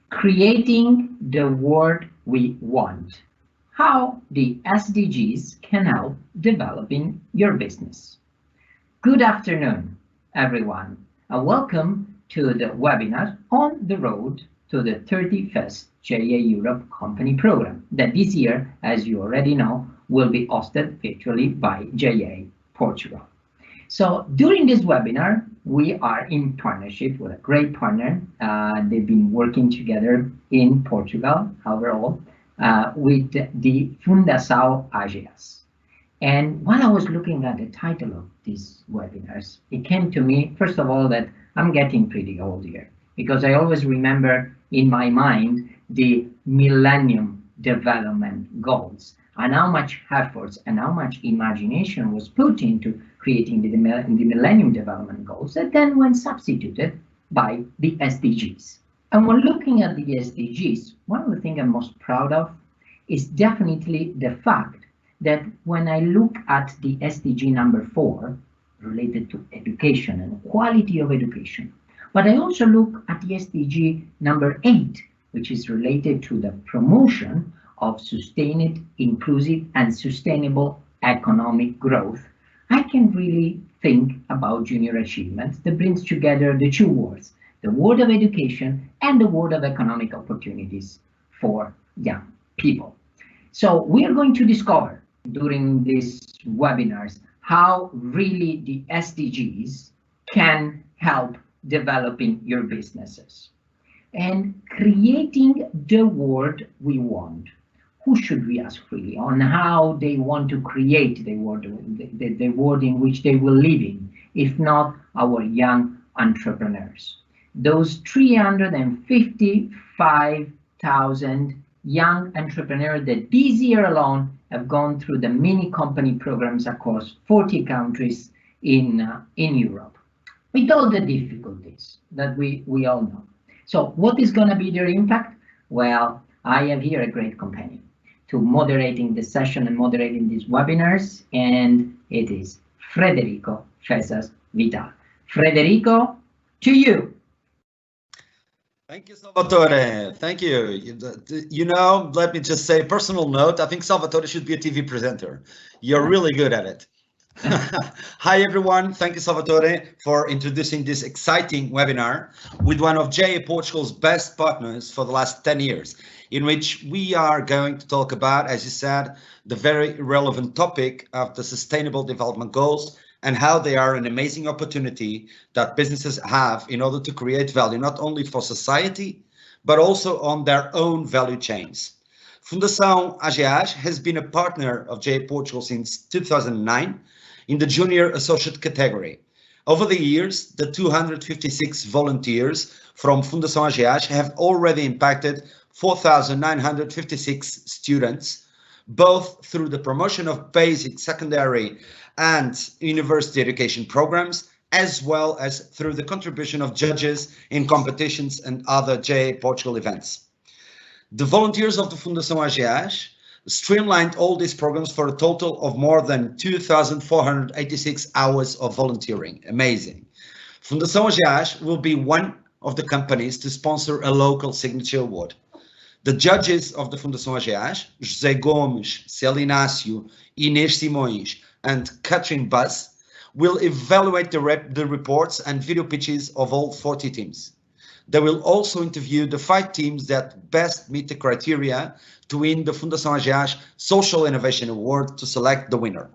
Creating the world we want. How the SDGs can help developing your business. Good afternoon, everyone, and welcome to the webinar on the road to the 31st JA Europe Company Program that this year, as you already know, will be hosted virtually by JA Portugal. So during this webinar, we are in partnership with a great partner. They've been working together in Portugal overall with the Fundação AGEAS. And while I was looking at the title of these webinars, it came to me, first of all, that I'm getting pretty old here because I always remember in my mind the Millennium Development Goals and how much efforts and how much imagination was put into creating the Millennium Development Goals that then went substituted by the SDGs. And when looking at the SDGs, one of the things I'm most proud of is definitely the fact that when I look at the SDG number 4, related to education and quality of education, but I also look at the SDG number 8, which is related to the promotion of sustained, inclusive, and sustainable economic growth, I can really think about junior achievement that brings together the two words, the word of education and the word of economic opportunities for young people. So we are going to discover during these webinars how really the SDGs can help developing your businesses and creating the world we want. Who should we ask really on how they want to create the world in which they will live in, if not our young entrepreneurs? Those 355,000 young entrepreneurs that this year alone have gone through the mini company programs across 40 countries in Europe, with all the difficulties that we all know. So what is going to be their impact? Well, I have here a great companion to moderating the session and moderating these webinars, and it is Federico Fesas Vital. Federico, to you. Thank you, Salvatore. Thank you. You know, let me just say, personal note, I think Salvatore should be a TV presenter. You're really good at it. Hi, everyone. Thank you, Salvatore, for introducing this exciting webinar with one of JA Portugal's best partners for the last 10 years, in which we are going to talk about, as you said, the very relevant topic of the Sustainable Development Goals and how they are an amazing opportunity that businesses have in order to create value, not only for society, but also on their own value chains. Fundação AGEAS has been a partner of JA Portugal since 2009 in the junior associate category. Over the years, the 256 volunteers from Fundação AGEAS have already impacted 4,956 students, both through the promotion of basic, secondary, and university education programs, as well as through the contribution of judges in competitions and other JA Portugal events. The volunteers of the Fundação AGEAS streamlined all these programs for a total of more than 2,486 hours of volunteering. Amazing. Fundação AGEAS will be one of the companies to sponsor a local signature award. The judges of the Fundação AGEAS, José Gomes, Célia Inácio, Inês Simões, and Catherine Buss, will evaluate the reports and video pitches of all 40 teams. They will also interview the 5 teams that best meet the criteria to win the Fundação AGEAS Social Innovation Award to select the winner.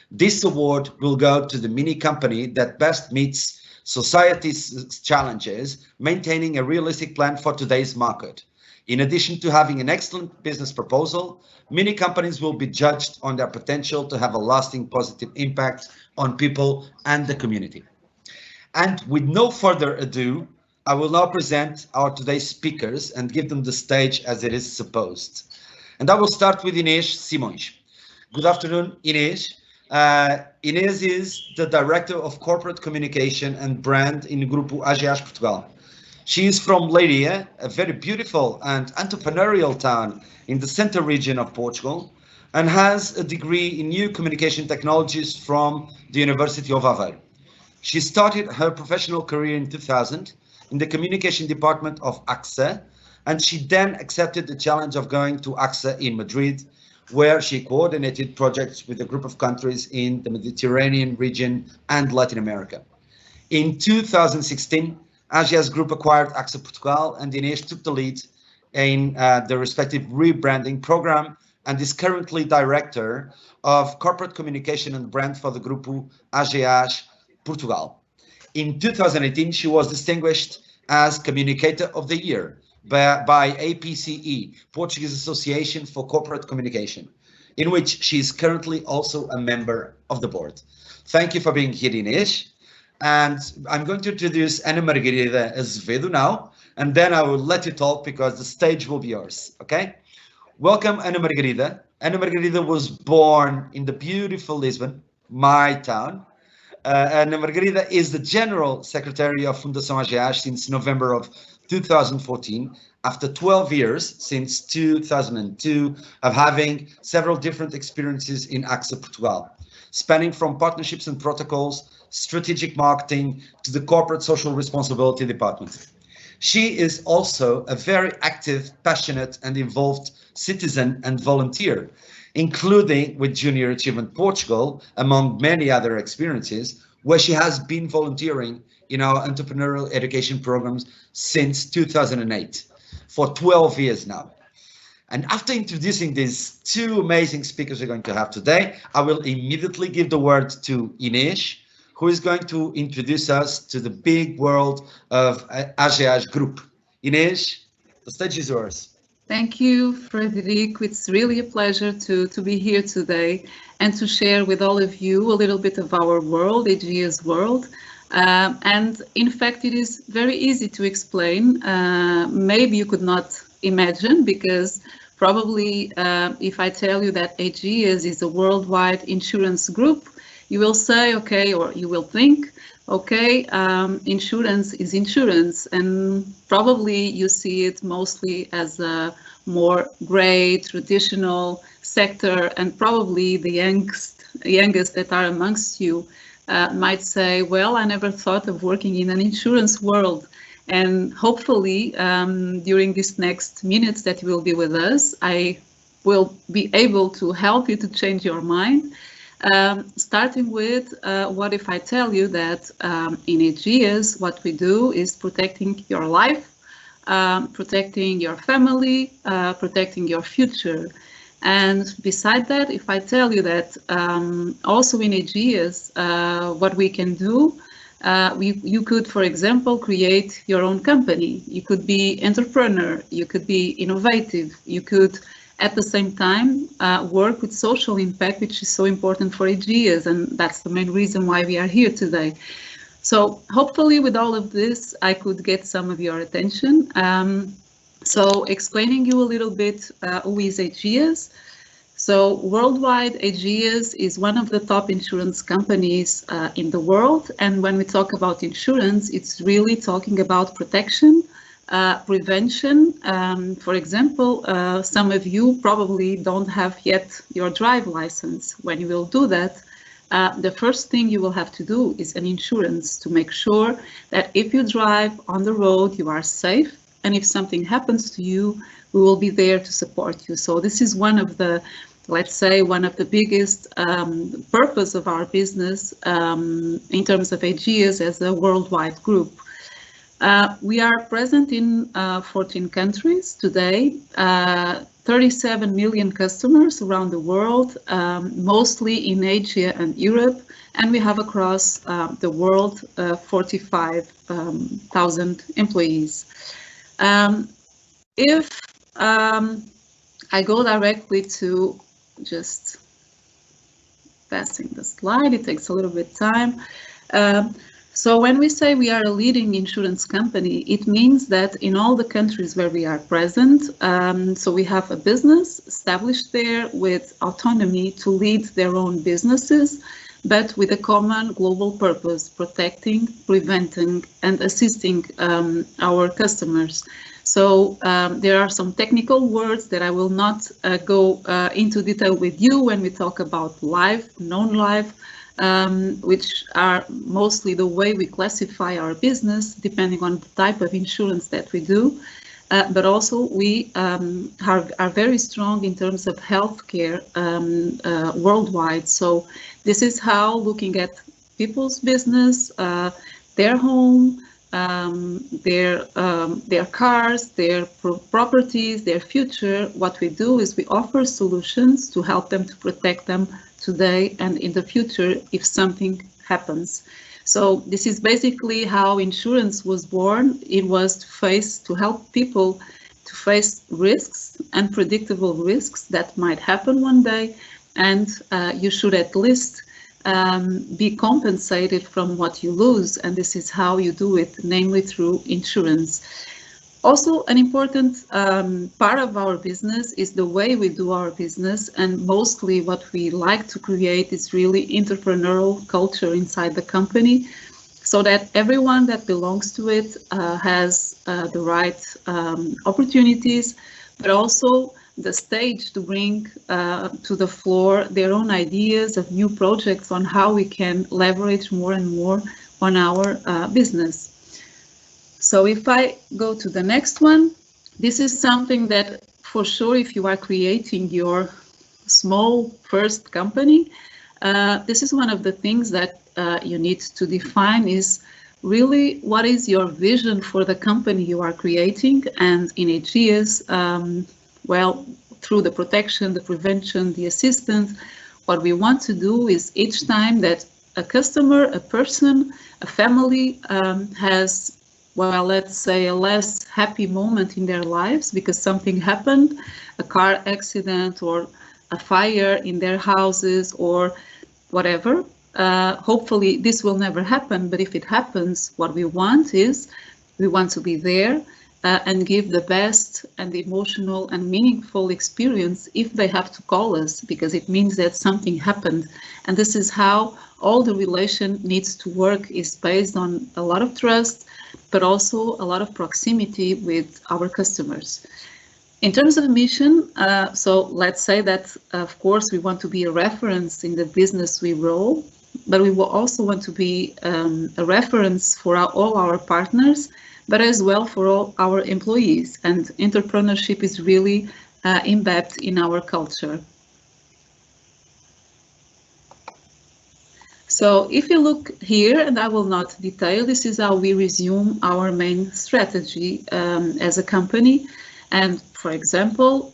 This award will go to the mini company that best meets society's challenges, maintaining a realistic plan for today's market. In addition to having an excellent business proposal, many companies will be judged on their potential to have a lasting positive impact on people and the community. And with no further ado, I will now present our today's speakers and give them the stage as it is supposed. And I will start with Inês Simões. Good afternoon, Inês. Inês is the Director of Corporate Communication and Brand in Grupo AGEAS Portugal. She is from Leiria, a very beautiful and entrepreneurial town in the center region of Portugal, and has a degree in new communication technologies from the University of Aveiro. She started her professional career in 2000 in the communication department of AXA and she then accepted the challenge of going to AXA in Madrid, where she coordinated projects with a group of countries in the Mediterranean region and Latin America. In 2016, AGEAS Group acquired AXA Portugal, and Inês took the lead in the respective rebranding program and is currently Director of Corporate Communication and Brand for the Grupo AGEAS Portugal. In 2018, she was distinguished as Communicator of the Year by APCE, Portuguese Association for Corporate Communication, in which she is currently also a member of the board. Thank you for being here, Inês. And I'm going to introduce Ana Margarida Azevedo now, and then I will let you talk because the stage will be yours, okay? Welcome, Ana Margarida. Ana Margarida was born in the beautiful Lisbon, my town. Ana Margarida is the General Secretary of Fundação AGEAS since November of 2014, after 12 years since 2002 of having several different experiences in AXA Portugal, spanning from partnerships and protocols, strategic marketing, to the corporate social responsibility department. She is also a very active, passionate, and involved citizen and volunteer, including with Junior Achievement Portugal, among many other experiences, where she has been volunteering in our entrepreneurial education programs since 2008, for 12 years now. And after introducing these two amazing speakers we're going to have today, I will immediately give the word to Inês, who is going to introduce us to the big world of AGEAS Group. Inês, the stage is yours. Thank you, Frederico. It's really a pleasure to be here today and to share with all of you a little bit of our world, AGEAS world. And in fact, it is very easy to explain. Maybe you could not imagine, because probably if I tell you that AGEAS is a worldwide insurance group, you will say, okay, or you will think, okay, insurance is insurance, and probably you see it mostly as a more gray, traditional sector, and probably the youngest that are amongst you might say, well, I never thought of working in an insurance world. And hopefully, during these next minutes that you will be with us, I will be able to help you to change your mind. Starting with, what if I tell you that in AGEAS, what we do is protecting your life, protecting your family, protecting your future. And beside that, if I tell you that also in AGEAS, what we can do, you could, for example, create your own company. You could be entrepreneur, you could be innovative, you could at the same time work with social impact, which is so important for AGEAS, and that's the main reason why we are here today. So hopefully with all of this, I could get some of your attention. So explaining you a little bit who is AGEAS. So worldwide, AGEAS is one of the top insurance companies in the world. And when we talk about insurance, it's really talking about protection, prevention. For example, some of you probably don't have yet your drive license. When you will do that, the first thing you will have to do is an insurance to make sure that if you drive on the road, you are safe. And if something happens to you, we will be there to support you. So this is one of the, let's say, one of the biggest purpose of our business in terms of AGEAS as a worldwide group. We are present in 14 countries today, 37 million customers around the world, mostly in Asia and Europe, and we have across the world 45,000 employees. If I go directly to just passing the slide, it takes a little bit time. So when we say we are a leading insurance company, it means that in all the countries where we are present, so we have a business established there with autonomy to lead their own businesses, but with a common global purpose, protecting, preventing, and assisting our customers. So there are some technical words that I will not go into detail with you when we talk about life, non-life, which are mostly the way we classify our business, depending on the type of insurance that we do. but also we are very strong in terms of healthcare worldwide. So this is how, looking at people's business, their home, their cars, their properties, their future, what we do is we offer solutions to help them to protect them today and in the future if something happens. So this is basically how insurance was born. It was to help people to face risks, unpredictable risks that might happen one day, and you should at least be compensated from what you lose, and this is how you do it, namely through insurance. Also, an important part of our business is the way we do our business, and mostly what we like to create is really entrepreneurial culture inside the company, so that everyone that belongs to it has the right opportunities, but also the stage to bring to the floor their own ideas of new projects on how we can leverage more and more on our business. So if I go to the next one, this is something that for sure, if you are creating your small first company, this is one of the things that you need to define is really what is your vision for the company you are creating. And in AGEAS, well, through the protection, the prevention, the assistance, what we want to do is each time that a customer, a person, a family has, well, let's say a less happy moment in their lives because something happened, a car accident or a fire in their houses or whatever. Hopefully this will never happen, but if it happens, what we want is we want to be there and give the best and emotional and meaningful experience if they have to call us, because it means that something happened. And this is how all the relation needs to work, is based on a lot of trust, but also a lot of proximity with our customers. In terms of mission, so let's say that, of course, we want to be a reference in the business we roll, but we will also want to be a reference for all our partners, but as well for all our employees. And entrepreneurship is really embedded in our culture. So if you look here, and I will not detail, this is how we resume our main strategy as a company. And for example,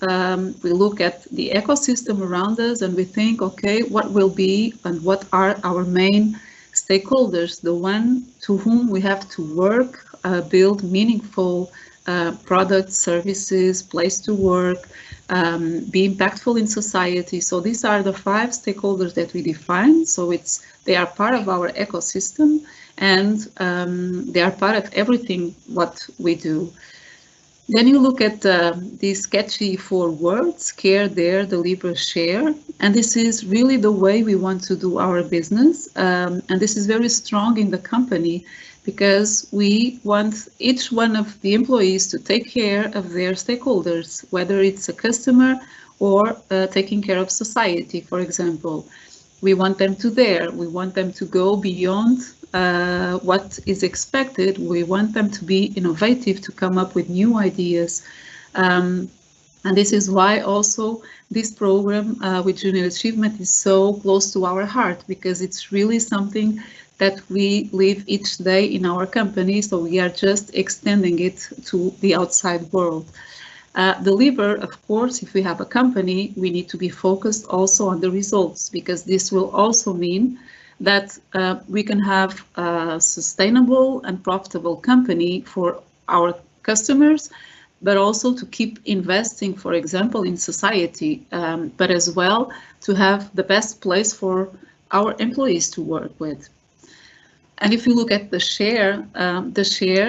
we look at the ecosystem around us and we think, okay, what will be and what are our main stakeholders, the one to whom we have to work, build meaningful products, services, place to work, be impactful in society. So these are the 5 stakeholders that we define. So they are part of our ecosystem, and they are part of everything what we do. Then you look at these sketchy 4 words: care, dare, deliver, share. And this is really the way we want to do our business. And this is very strong in the company, because we want each one of the employees to take care of their stakeholders, whether it's a customer or taking care of society, for example. We want them to dare. We want them to go beyond what is expected. We want them to be innovative, to come up with new ideas. And this is why also this program with Junior Achievement is so close to our heart, because it's really something that we live each day in our company. So we are just extending it to the outside world. Deliver, of course, if we have a company, we need to be focused also on the results, because this will also mean that we can have a sustainable and profitable company for our customers, but also to keep investing, for example, in society, but as well to have the best place for our employees to work with. And if you look at the share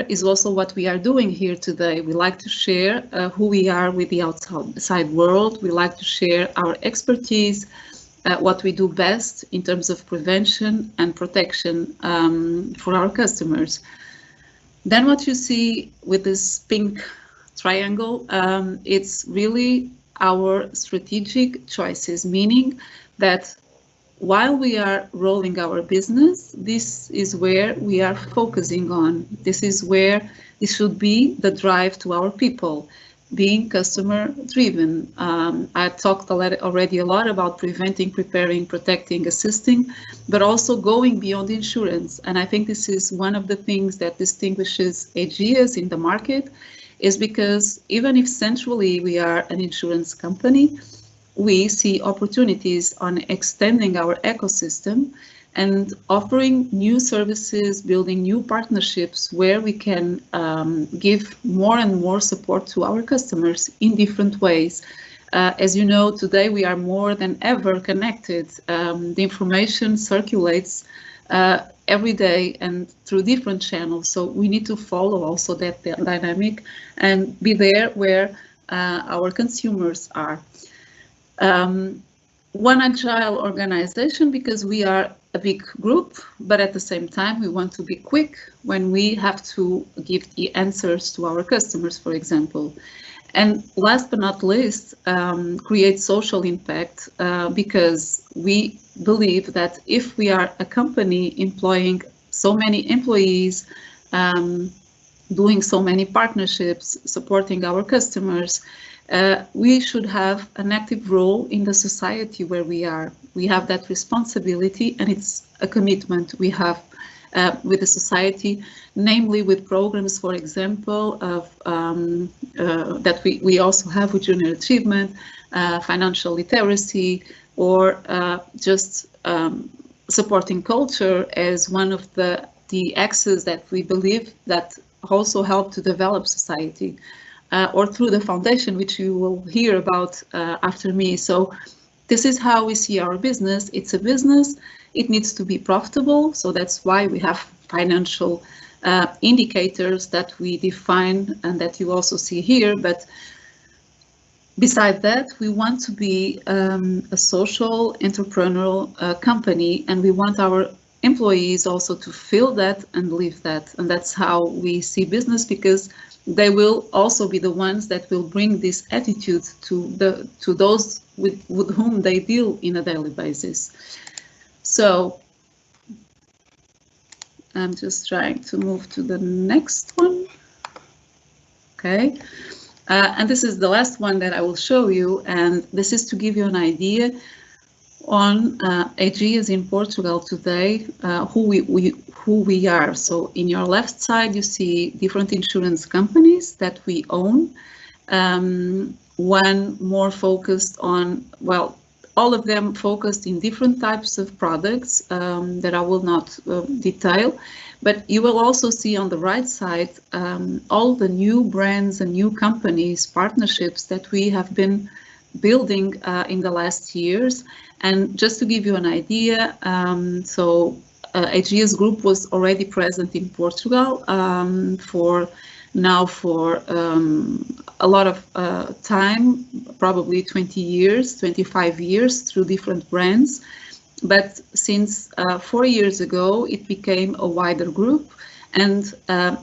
is also what we are doing here today. We like to share who we are with the outside world. We like to share our expertise, what we do best in terms of prevention and protection for our customers. Then what you see with this pink triangle, it's really our strategic choices, meaning that while we are rolling our business, this is where we are focusing on. This is where this should be the drive to our people, being customer driven. I talked already a lot about preventing, preparing, protecting, assisting, but also going beyond insurance. And I think this is one of the things that distinguishes AGEAS in the market, is because even if centrally we are an insurance company, we see opportunities on extending our ecosystem and offering new services, building new partnerships where we can give more and more support to our customers in different ways. As you know, today we are more than ever connected. The information circulates every day and through different channels. So we need to follow also that dynamic and be there where our consumers are. One agile organization, because we are a big group, but at the same time we want to be quick when we have to give the answers to our customers, for example. And last but not least, create social impact, because we believe that if we are a company employing so many employees, doing so many partnerships, supporting our customers, we should have an active role in the society where we are. We have that responsibility, and it's a commitment we have with the society, namely with programs, for example, of that we also have with junior achievement, financial literacy, or just supporting culture as one of the axes that we believe that also help to develop society, or through the foundation, which you will hear about after me. So this is how we see our business. It's a business. It needs to be profitable. So that's why we have financial indicators that we define and that you also see here. But besides that, we want to be a social entrepreneurial company, and we want our employees also to feel that and live that. And that's how we see business, because they will also be the ones that will bring this attitude to those with whom they deal in a daily basis. So I'm just trying to move to the next one. Okay. And this is the last one that I will show you, and this is to give you an idea on AGEAS in Portugal today, who we are. So in your left side, you see different insurance companies that we own. One more focused on, well, all of them focused in different types of products that I will not detail. But you will also see on the right side all the new brands and new companies, partnerships that we have been building in the last years. And just to give you an idea, so AGEAS Group was already present in Portugal for a lot of time, probably 20 years, 25 years, through different brands. But since 4 years ago, it became a wider group. And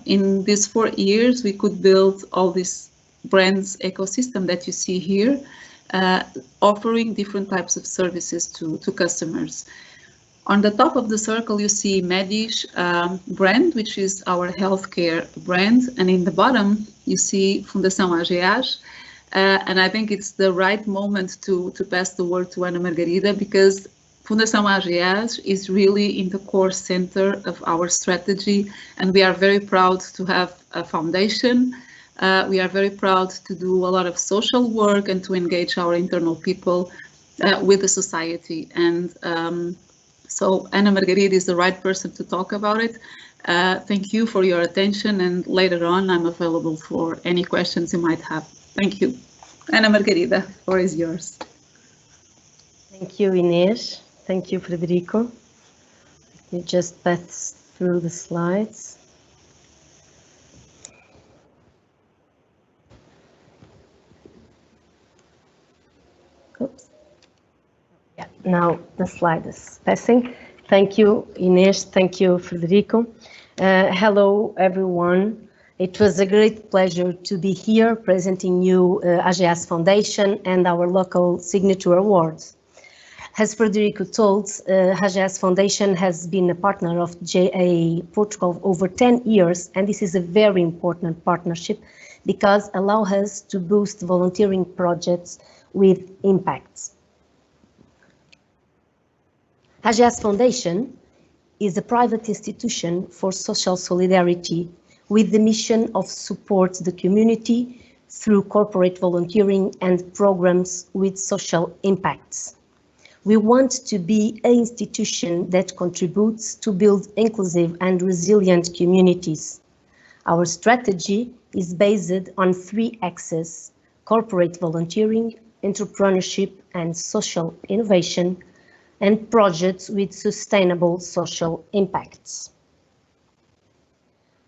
in these 4 years, we could build all this brands ecosystem that you see here, offering different types of services to customers. On the top of the circle, you see Medish brand, which is our healthcare brand. And in the bottom, you see Fundação AGEAS. And I think it's the right moment to pass the word to Ana Margarida, because Fundação AGEAS is really in the core center of our strategy. And we are very proud to have a foundation. We are very proud to do a lot of social work and to engage our internal people with the society. And so Ana Margarida is the right person to talk about it. Thank you for your attention, and later on I'm available for any questions you might have. Thank you. Ana Margarida, the floor is yours. Thank you, Inês. Thank you, Frederico. Let me just pass through the slides. Oops. Yeah, now the slide is passing. Thank you, Inês. Thank you, Frederico. Hello, everyone. It was a great pleasure to be here presenting you AGEAS Foundation and our local signature awards. As Frederico told, AGEAS Foundation has been a partner of JA Portugal over 10 years, and this is a very important partnership because allows us to boost volunteering projects with impacts. AGEAS Foundation is a private institution for social solidarity with the mission of support the community through corporate volunteering and programs with social impacts. We want to be an institution that contributes to build inclusive and resilient communities. Our strategy is based on 3 axes: corporate volunteering, entrepreneurship and social innovation, and projects with sustainable social impacts.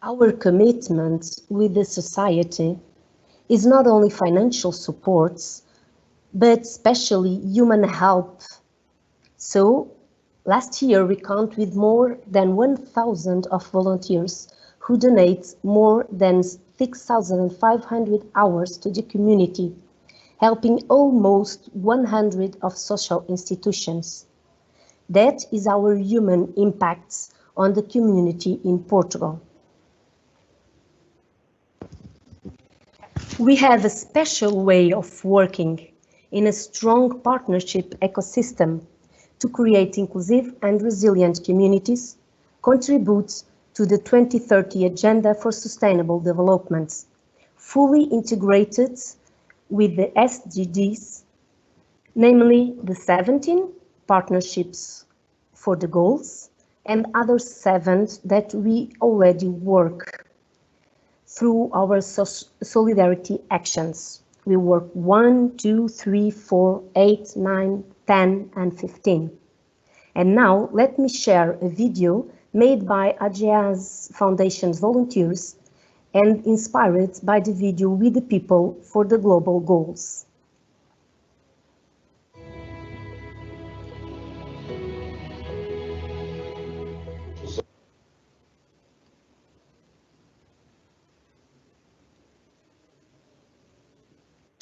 Our commitment with the society is not only financial supports, but especially human help. So, last year we count with more than 1,000 of volunteers who donate more than 6,500 hours to the community, helping almost 100 of social institutions. That is our human impacts on the community in Portugal. We have a special way of working in a strong partnership ecosystem to create inclusive and resilient communities, contribute to the 2030 Agenda for Sustainable Development, fully integrated with the SDGs, namely the 17 partnerships for the goals and other 7 that we already work through our solidarity actions. We work 1, 2, 3, 4, 8, 9, 10 and 15. And now let me share a video made by AGEAS Foundation's volunteers and inspired by the video with the people for the global goals.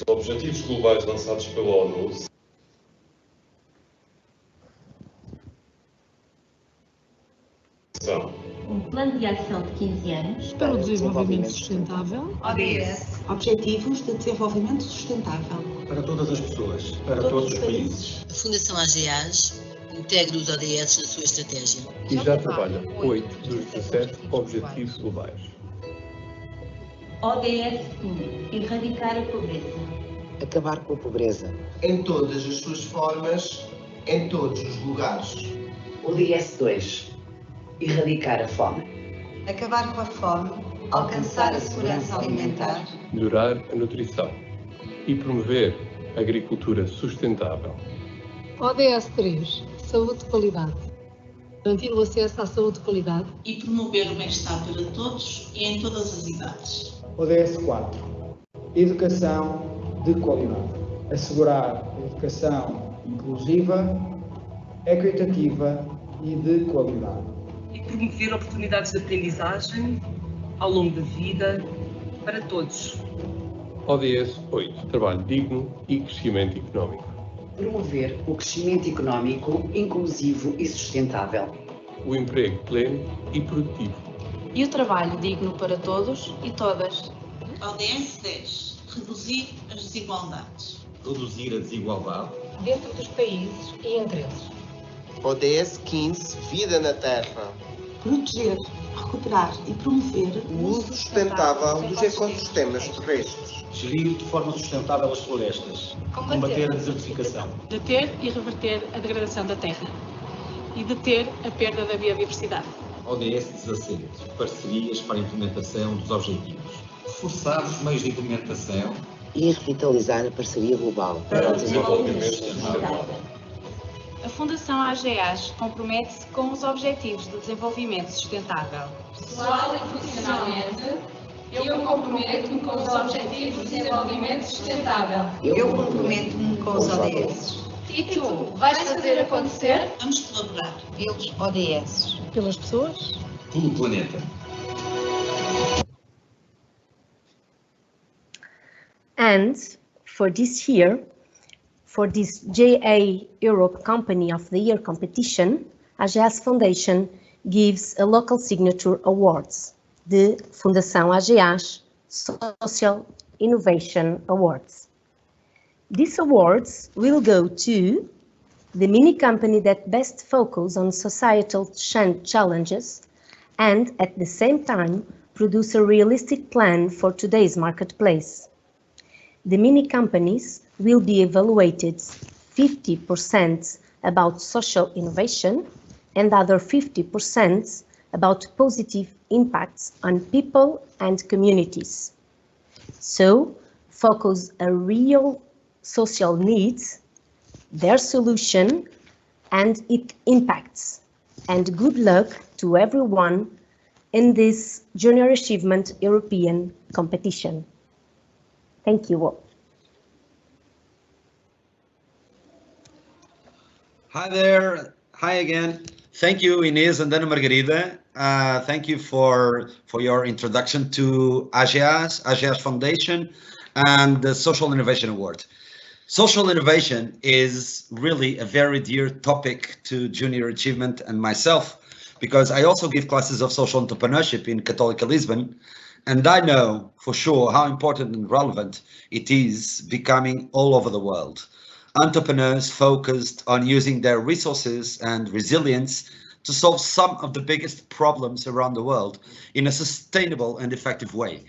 Os Objetivos Globais lançados pela ONU são um plano de ação de 15 anos para o desenvolvimento sustentável, ODS, Objetivos de Desenvolvimento Sustentável, para todas as pessoas, para todos os países. A Fundação AGEAS integra os ODS na sua estratégia. E já trabalha 8 dos 17 Objetivos Globais. ODS 1, erradicar a pobreza. Acabar com a pobreza. Em todas as suas formas, em todos os lugares. ODS 2, erradicar a fome. acabar com a fome, alcançar a segurança alimentar, melhorar a nutrição e promover a agricultura sustentável. ODS 3, saúde de qualidade. Garantir o acesso à saúde de qualidade e promover o bem-estar para todos e em todas as idades. ODS 4, educação de qualidade. Assegurar a educação inclusiva, equitativa e de qualidade. E promover oportunidades de aprendizagem ao longo da vida para todos. ODS 8, trabalho digno e crescimento económico. Promover o crescimento económico inclusivo e sustentável. O emprego pleno e produtivo. E o trabalho digno para todos e todas. ODS 10. Reduzir as desigualdades. Reduzir a desigualdade. Dentro dos países e entre eles. ODS 15. Vida na Terra. Proteger, recuperar e promover o uso sustentável dos ecossistemas terrestres. Gerir de forma sustentável as florestas. Combater a desertificação. Deter e reverter a degradação da terra. E deter a perda da biodiversidade. ODS 17. Parcerias para a implementação dos objetivos. Reforçar os meios de implementação. E revitalizar a parceria global para o desenvolvimento sustentável. A Fundação AGEAS compromete-se com os Objetivos de Desenvolvimento Sustentável. Pessoal e profissionalmente, eu comprometo-me com os Objetivos de Desenvolvimento Sustentável. Eu comprometo-me com os ODS. E tu, vais fazer acontecer? Vamos colaborar. Pelos ODS. Pelas pessoas. Pelo planeta. And for this year, For this JA Europe Company of the Year competition, AGEAS Foundation gives a local signature awards, the Fundação AGEAS Social Innovation Awards. These awards will go to the mini company that best focus on societal challenges and at the same time produce a realistic plan for today's marketplace. The mini companies will be evaluated 50% about social innovation and other 50% about positive impacts on people and communities. So, focus on real social needs, their solution, and its impacts. And good luck to everyone in this Junior Achievement European competition. Thank you all. Hi there. Hi again. Thank you, Inês and Ana Margarida. Thank you for your introduction to AGEAS Foundation, and the Social Innovation Award. Social innovation is really a very dear topic to Junior Achievement and myself, because I also give classes of social entrepreneurship in Católica Lisbon, and I know for sure how important and relevant it is becoming all over the world. Entrepreneurs focused on using their resources and resilience to solve some of the biggest problems around the world in a sustainable and effective way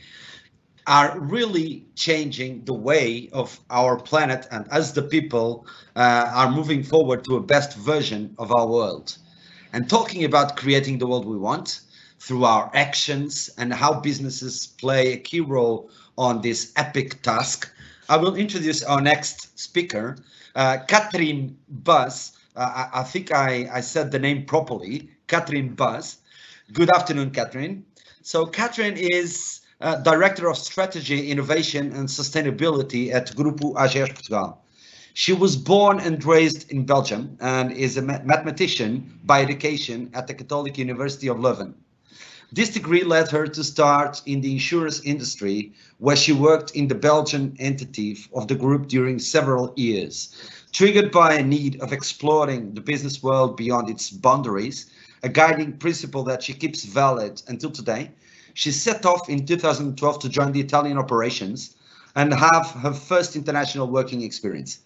are really changing the way of our planet, and as the people are moving forward to a best version of our world. And talking about creating the world we want through our actions and how businesses play a key role on this epic task, I will introduce our next speaker, Catherine Buzz. I think I said the name properly, Catherine Buzz. Good afternoon, Catherine. So Catherine is Director of Strategy, Innovation and Sustainability at Grupo AGEAS Portugal. She was born and raised in Belgium and is a mathematician by education at the Catholic University of Leuven. This degree led her to start in the insurance industry, where she worked in the Belgian entity of the group during several years. Triggered by a need of exploring the business world beyond its boundaries, a guiding principle that she keeps valid until today, she set off in 2012 to join the Italian operations and have her first international working experience.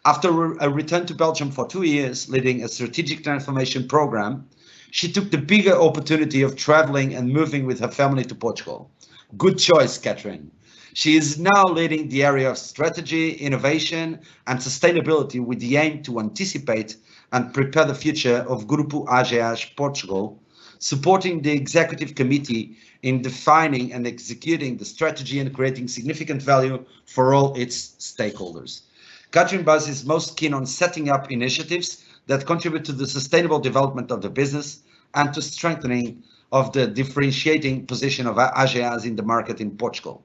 After a return to Belgium for 2 years, leading a strategic transformation program, she took the bigger opportunity of traveling and moving with her family to Portugal. Good choice, Catherine. She is now leading the area of strategy, innovation, and sustainability with the aim to anticipate and prepare the future of Grupo AGEAS Portugal, supporting the executive committee in defining and executing the strategy and creating significant value for all its stakeholders. Catherine Buzz is most keen on setting up initiatives that contribute to the sustainable development of the business and to strengthening of the differentiating position of AGEAS in the market in Portugal.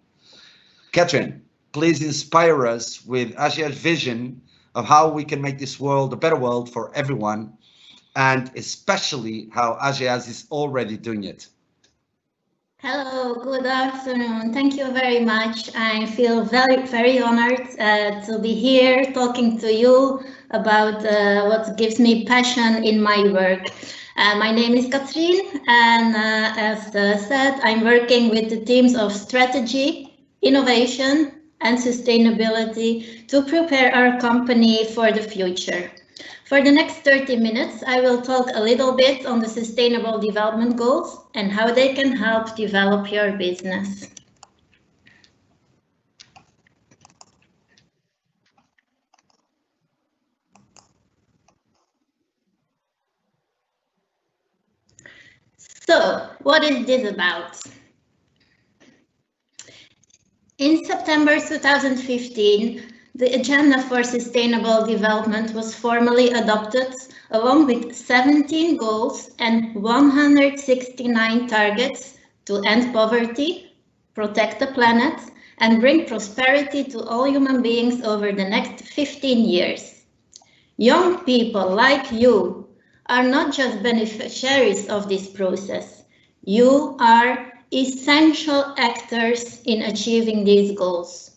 Catherine, please inspire us with AGEAS' vision of how we can make this world a better world for everyone, and especially how AGEAS is already doing it. Hello, good afternoon. Thank you very much. I feel very honored to be here talking to you about what gives me passion in my work. My name is Catherine, and as said, I'm working with the teams of strategy, innovation, and sustainability to prepare our company for the future. For the next 30 minutes, I will talk a little bit on the Sustainable Development Goals and how they can help develop your business. So, what is this about? In September 2015, the Agenda for Sustainable Development was formally adopted, along with 17 goals and 169 targets to end poverty, protect the planet, and bring prosperity to all human beings over the next 15 years. Young people like you are not just beneficiaries of this process. You are essential actors in achieving these goals.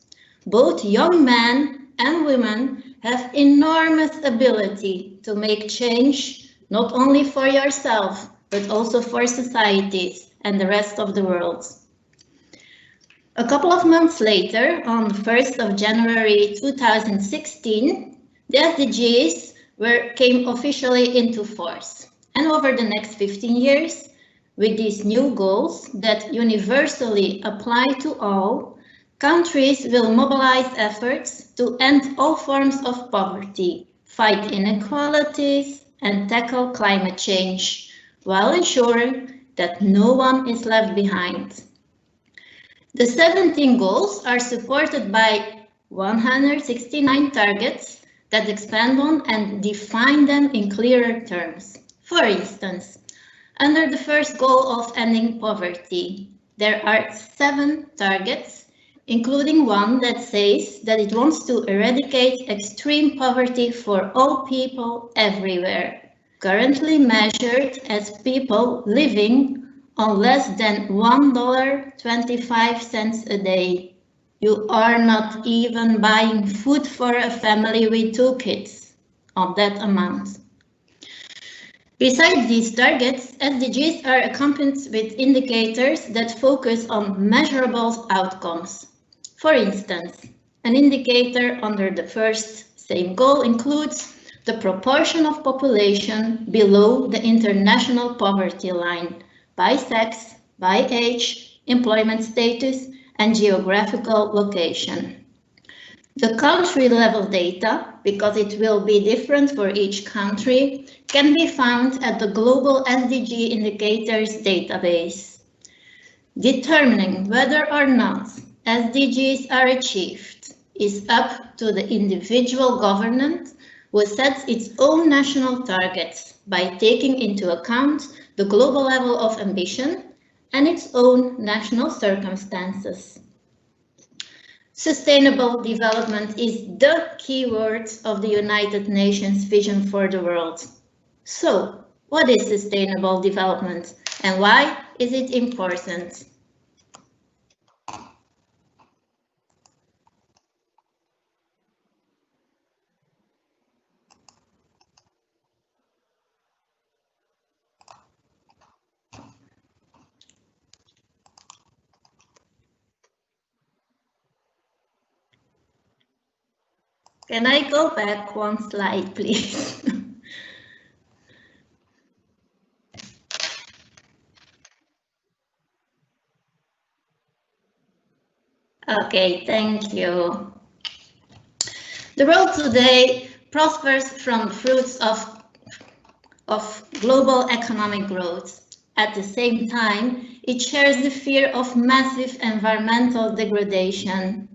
Both young men and women have enormous ability to make change, not only for yourself, but also for societies and the rest of the world. A couple of months later, on the 1st of January 2016, the SDGs came officially into force. And over the next 15 years, with these new goals that universally apply to all, countries will mobilize efforts to end all forms of poverty, fight inequalities, and tackle climate change, while ensuring that no one is left behind. The 17 goals are supported by 169 targets that expand on and define them in clearer terms. For instance, under the first goal of ending poverty, there are 7 targets, including one that says that it wants to eradicate extreme poverty for all people everywhere, currently measured as people living on less than $1.25 a day. You are not even buying food for a family with 2 kids on that amount. Besides these targets, SDGs are accompanied with indicators that focus on measurable outcomes. For instance, an indicator under the first same goal includes the proportion of population below the international poverty line by sex, by age, employment status, and geographical location. The country level data, because it will be different for each country, can be found at the Global SDG Indicators database. Determining whether or not SDGs are achieved is up to the individual government who sets its own national targets by taking into account the global level of ambition and its own national circumstances. Sustainable development is the key word of the United Nations vision for the world. So, what is sustainable development and why is it important? Can I go back one slide, please? Okay, thank you. The world today prospers from fruits of global economic growth. At the same time, it shares the fear of massive environmental degradation.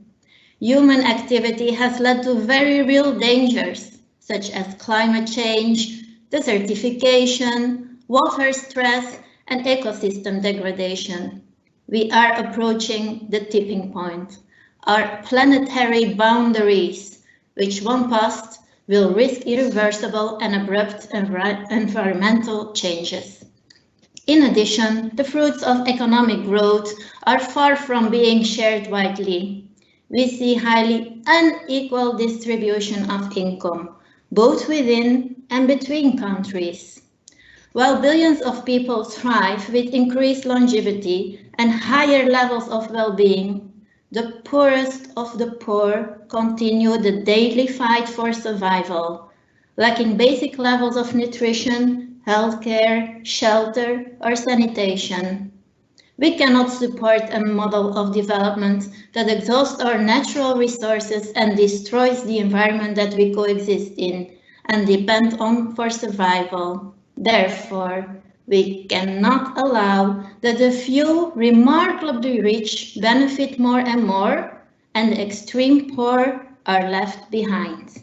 Human activity has led to very real dangers, such as climate change, desertification, water stress, and ecosystem degradation. We are approaching the tipping point. Our planetary boundaries, which one passed, will risk irreversible and abrupt environmental changes. In addition, the fruits of economic growth are far from being shared widely. We see highly unequal distribution of income, both within and between countries. While billions of people thrive with increased longevity and higher levels of well-being, the poorest of the poor continue the daily fight for survival, lacking basic levels of nutrition, healthcare, shelter, or sanitation. We cannot support a model of development that exhausts our natural resources and destroys the environment that we coexist in and depend on for survival. Therefore, we cannot allow that the few remarkably rich benefit more and more, and the extreme poor are left behind.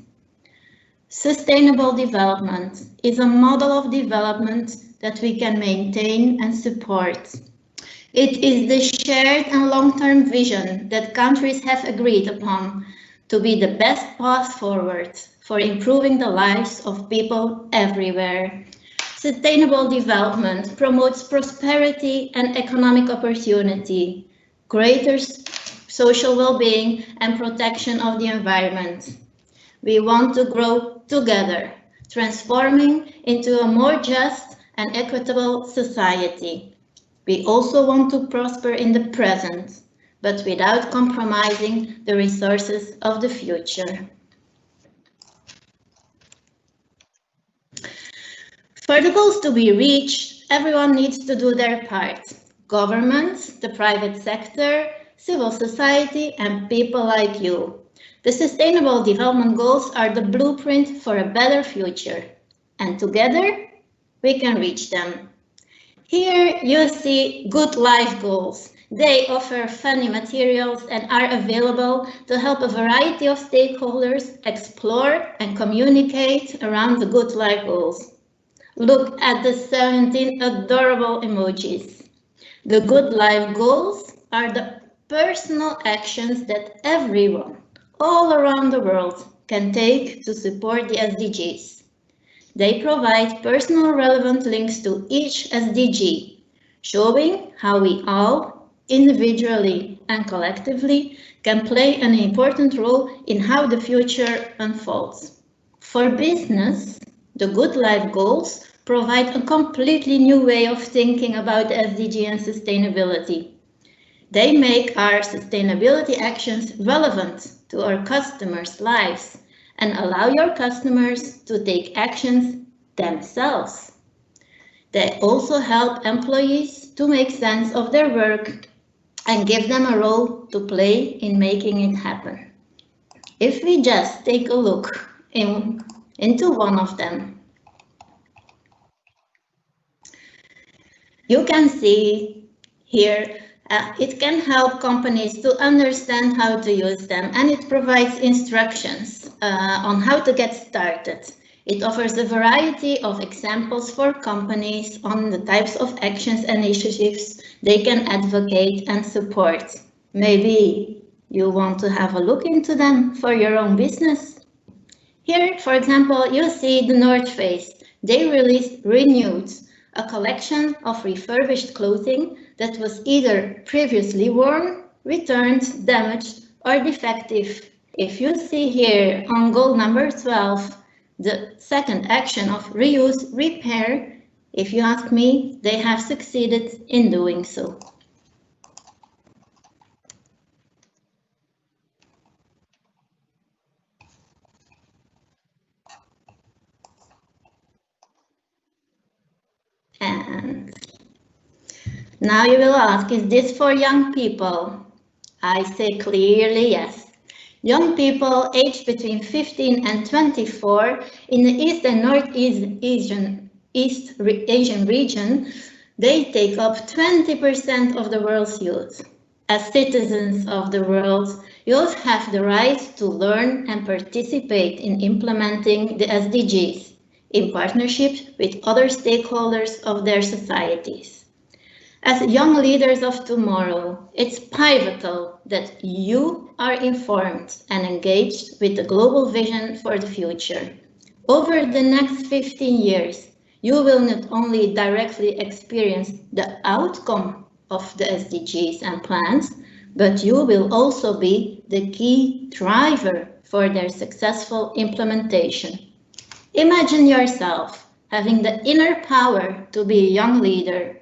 Sustainable development is a model of development that we can maintain and support. It is the shared and long-term vision that countries have agreed upon to be the best path forward for improving the lives of people everywhere. Sustainable development promotes prosperity and economic opportunity, greater social well-being and protection of the environment. we want to grow together, transforming into a more just and equitable society. We also want to prosper in the present, but without compromising the resources of the future. For the goals to be reached, everyone needs to do their part. Governments, the private sector, civil society, and people like you. The Sustainable Development Goals are the blueprint for a better future, and together we can reach them. Here you see Good Life Goals. They offer funny materials and are available to help a variety of stakeholders explore and communicate around the Good Life Goals. Look at the 17 adorable emojis. The Good Life Goals are the personal actions that everyone, all around the world, can take to support the SDGs. They provide personal relevant links to each SDG, showing how we all, individually and collectively, can play an important role in how the future unfolds. For business, the Good Life Goals provide a completely new way of thinking about SDG and sustainability. They make our sustainability actions relevant to our customers' lives and allow your customers to take actions themselves. They also help employees to make sense of their work and give them a role to play in making it happen. If we just take a look into one of them, you can see here it can help companies to understand how to use them, and it provides instructions on how to get started. It offers a variety of examples for companies on the types of actions and initiatives they can advocate and support. Maybe you want to have a look into them for your own business. Here, for example, you see the North Face. They released Renewed, a collection of refurbished clothing that was either previously worn, returned, damaged, or defective. If you see here on goal number 12, the second action of reuse, repair, if you ask me, they have succeeded in doing so. And now you will ask, is this for young people? I say clearly yes. Young people aged between 15 and 24 in the East and Northeast Asian region, they take up 20% of the world's youth. As citizens of the world, youth have the right to learn and participate in implementing the SDGs in partnership with other stakeholders of their societies. As young leaders of tomorrow, it's pivotal that you are informed and engaged with the global vision for the future. Over the next 15 years, you will not only directly experience the outcome of the SDGs and plans, but you will also be the key driver for their successful implementation. Imagine yourself having the inner power to be a young leader.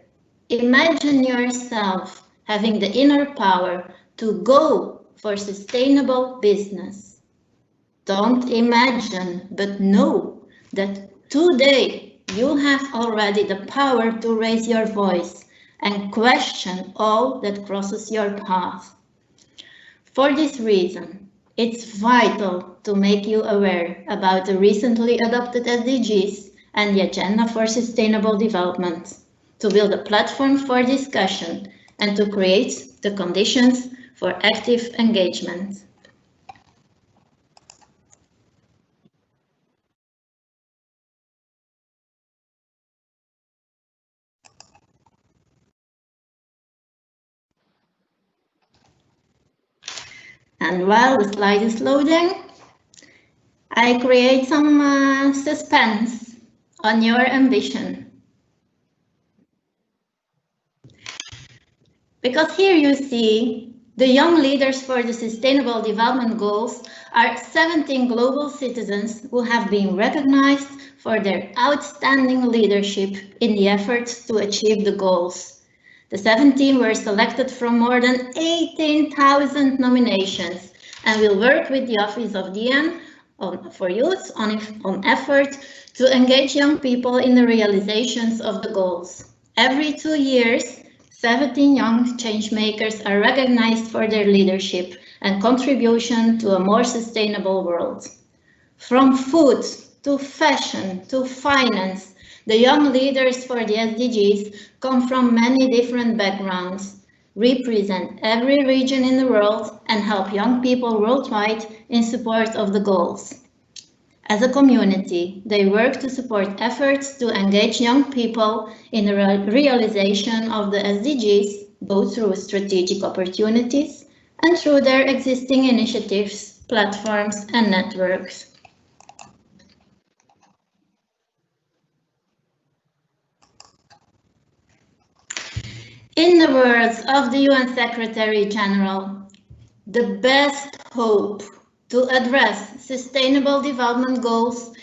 Imagine yourself having the inner power to go for sustainable business. Don't imagine, but know that today you have already the power to raise your voice and question all that crosses your path. For this reason, it's vital to make you aware about the recently adopted SDGs and the Agenda for Sustainable Development, to build a platform for discussion and to create the conditions for active engagement. And while the slide is loading, I create some suspense on your ambition. Because here you see The young leaders for the Sustainable Development Goals are 17 global citizens who have been recognized for their outstanding leadership in the efforts to achieve the goals. The 17 were selected from more than 18,000 nominations and will work with the Office of DN for Youth on effort to engage young people in the realizations of the goals. Every 2 years, 17 young changemakers are recognized for their leadership and contribution to a more sustainable world. From food to fashion to finance, the young leaders for the SDGs come from many different backgrounds, represent every region in the world, and help young people worldwide in support of the goals. As a community, they work to support efforts to engage young people in the realization of the SDGs, both through strategic opportunities and through their existing initiatives, platforms, and networks. In the words of the UN Secretary General, the best hope to address Sustainable Development Goals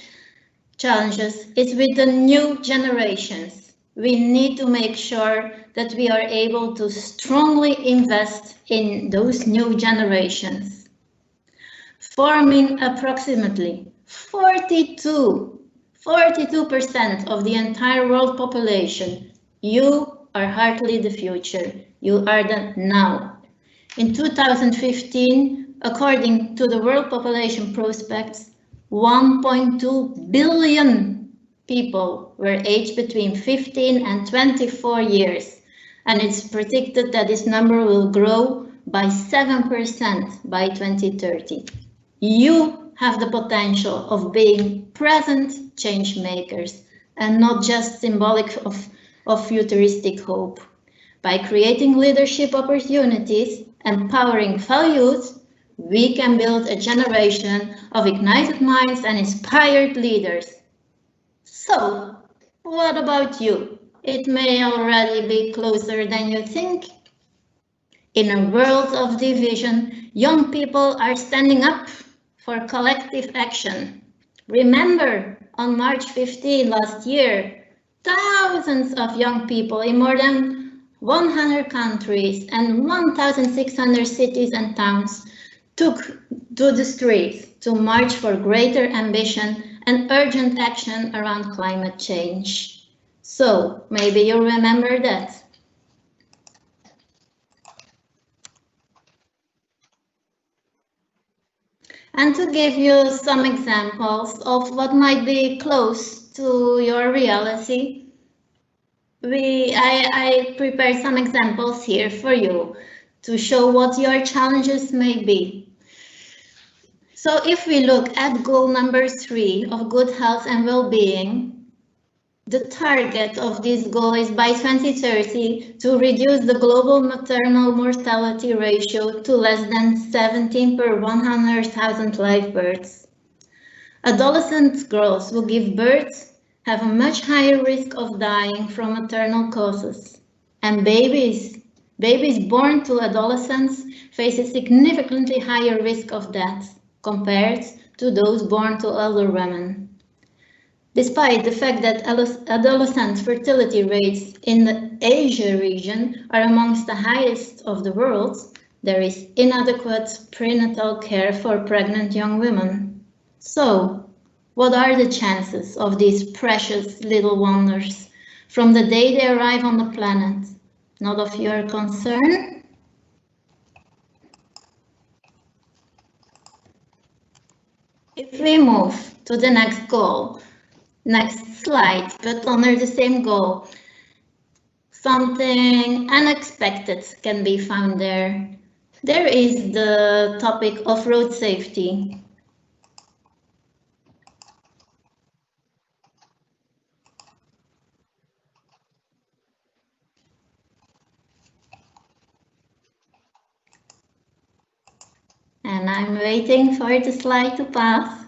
challenges is with the new generations. We need to make sure that we are able to strongly invest in those new generations. Forming approximately 42% of the entire world population, you are hardly the future, you are the now. In 2015, according to the World Population Prospects, 1.2 billion people were aged between 15 and 24 years, and it's predicted that this number will grow by 7% by 2030. You have the potential of being present change makers and not just symbolic of futuristic hope. By creating leadership opportunities, empowering values, we can build a generation of ignited minds and inspired leaders. So, what about you? It may already be closer than you think. In a world of division, young people are standing up for collective action. Remember, on March 15 last year, thousands of young people in more than 100 countries and 1,600 cities and towns took to the streets to march for greater ambition and urgent action around climate change. So maybe you remember that. And to give you some examples of what might be close to your reality, I prepared some examples here for you to show what your challenges may be. So if we look at goal number 3 of good health and well-being, the target of this goal is by 2030 to reduce the global maternal mortality ratio to less than 17 per 100,000 live births. Adolescent girls who give birth have a much higher risk of dying from maternal causes, and babies born to adolescents face a significantly higher risk of death compared to those born to older women. Despite the fact that adolescent fertility rates in the Asia region are amongst the highest of the world, there is inadequate prenatal care for pregnant young women. So, what are the chances of these precious little wonders from the day they arrive on the planet? Not of your concern? If we move to the next goal, next slide, but under the same goal, something unexpected can be found there. There is the topic of road safety. And I'm waiting for the slide to pass.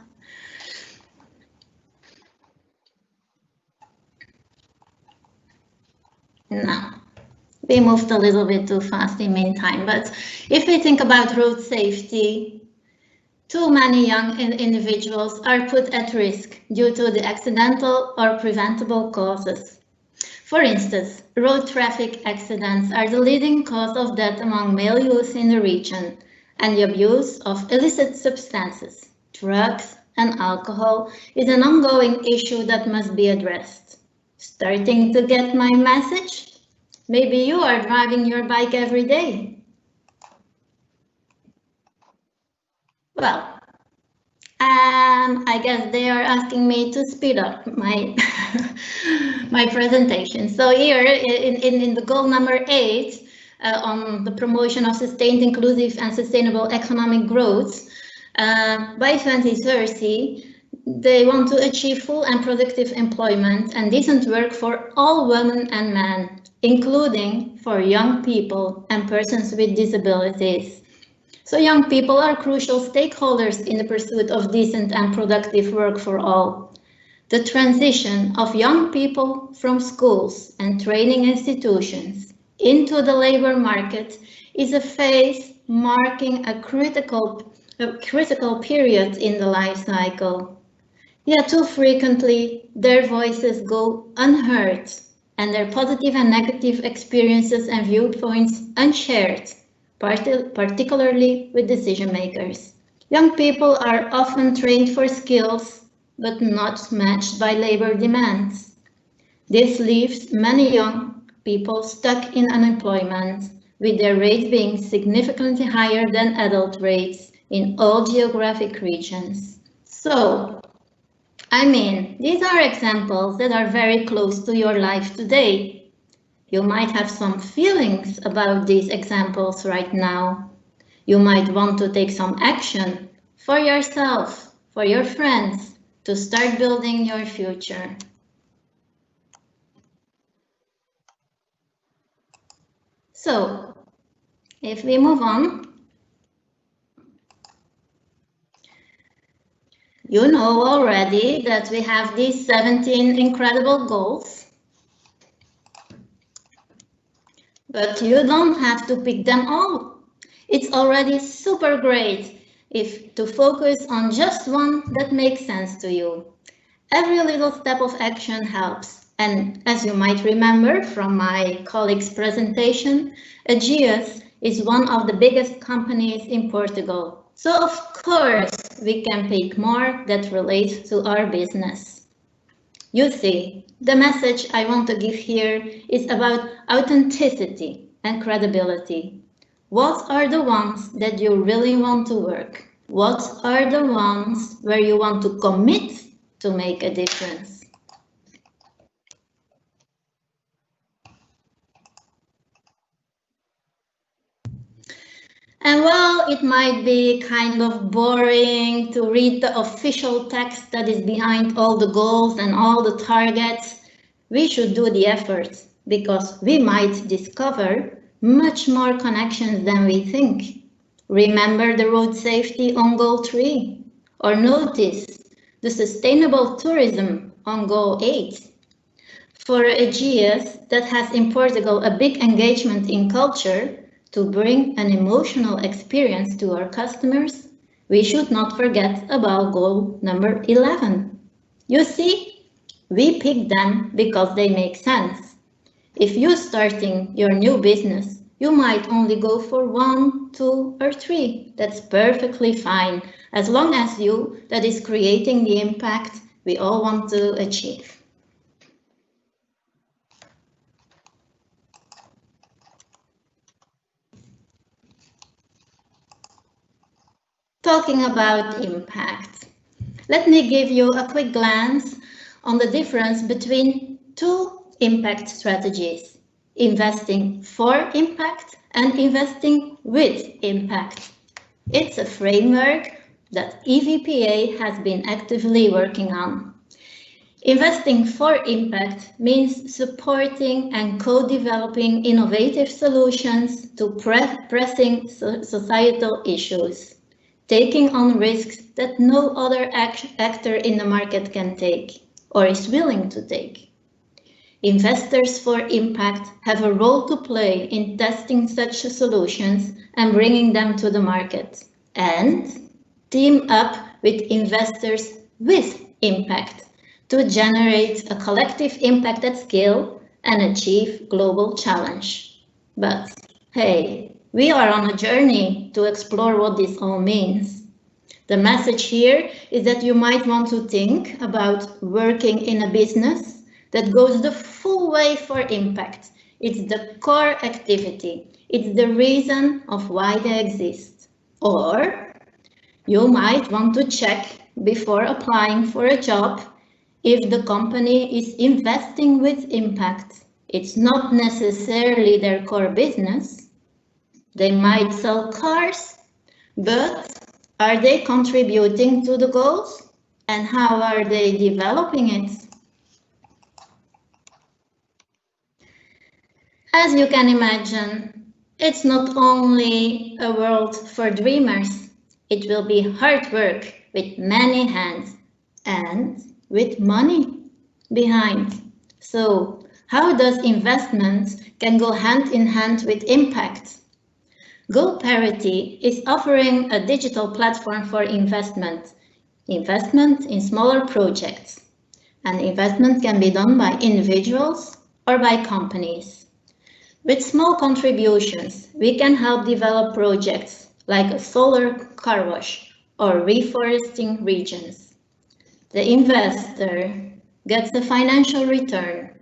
Now, We moved a little bit too fast in meantime, but if we think about road safety, too many young individuals are put at risk due to the accidental or preventable causes. For instance, road traffic accidents are the leading cause of death among male youth in the region, and the abuse of illicit substances, drugs, and alcohol is an ongoing issue that must be addressed. Starting to get my message? Maybe you are driving your bike every day. Well, I guess they are asking me to speed up my my presentation. So here in the goal number 8 on the promotion of sustained, inclusive and sustainable economic growth, by 2030, they want to achieve full and productive employment and decent work for all women and men, including for young people and persons with disabilities. So young people are crucial stakeholders in the pursuit of decent and productive work for all. The transition of young people from schools and training institutions into the labor market is a phase marking a critical period in the life cycle. Yet too frequently, their voices go unheard and their positive and negative experiences and viewpoints unshared, particularly with decision makers. Young people are often trained for skills, but not matched by labor demands. This leaves many young people stuck in unemployment, with their rates being significantly higher than adult rates in all geographic regions. So, I mean, these are examples that are very close to your life today. You might have some feelings about these examples right now. You might want to take some action for yourself, for your friends, to start building your future. So, if we move on, you know already that we have these 17 incredible goals. But you don't have to pick them all. It's already super great if to focus on just one that makes sense to you. Every little step of action helps. And as you might remember from my colleague's presentation, AGEAS is one of the biggest companies in Portugal. So of course we can pick more that relate to our business. You see, the message I want to give here is about authenticity and credibility. What are the ones that you really want to work? What are the ones where you want to commit to make a difference? And while it might be kind of boring to read the official text that is behind all the goals and all the targets, we should do the effort because we might discover much more connections than we think. Remember the road safety on goal 3, or notice the sustainable tourism on goal 8. For AGEAS that has in Portugal a big engagement in culture, to bring an emotional experience to our customers, we should not forget about goal number 11. You see, we pick them because they make sense. If you're starting your new business, you might only go for 1, 2, or 3. That's perfectly fine, as long as that is creating the impact we all want to achieve. Talking about impact, let me give you a quick glance on the difference between 2 impact strategies, investing for impact and investing with impact. It's a framework that EVPA has been actively working on. Investing for impact means supporting and co-developing innovative solutions to pressing societal issues, taking on risks that no other actor in the market can take or is willing to take. Investors for Impact have a role to play in testing such solutions and bringing them to the market, and team up with investors with impact to generate a collective impact at scale and achieve global challenge. But hey, we are on a journey to explore what this all means. The message here is that you might want to think about working in a business that goes the full way for impact. It's the core activity. It's the reason of why they exist. Or you might want to check before applying for a job if the company is investing with impact. It's not necessarily their core business. They might sell cars, but are they contributing to the goals? And how are they developing it? As you can imagine, it's not only a world for dreamers. It will be hard work with many hands and with money behind. So, how does investment can go hand in hand with impact? GoParity is offering a digital platform for investment in smaller projects. And investment can be done by individuals or by companies. With small contributions, we can help develop projects like a solar car wash or reforesting regions. The investor gets a financial return.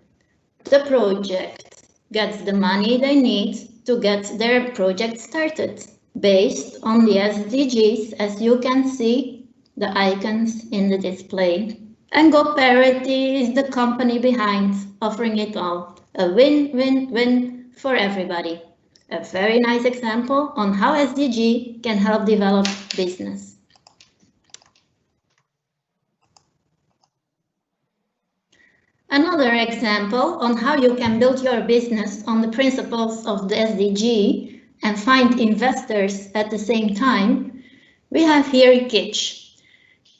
The project gets the money they need to get their project started, based on the SDGs, as you can see the icons in the display. And GoParity is the company behind, offering it all. A win-win-win for everybody. A very nice example on how SDG can help develop business. Another example on how you can build your business on the principles of the SDG and find investors at the same time, we have here Kitsch.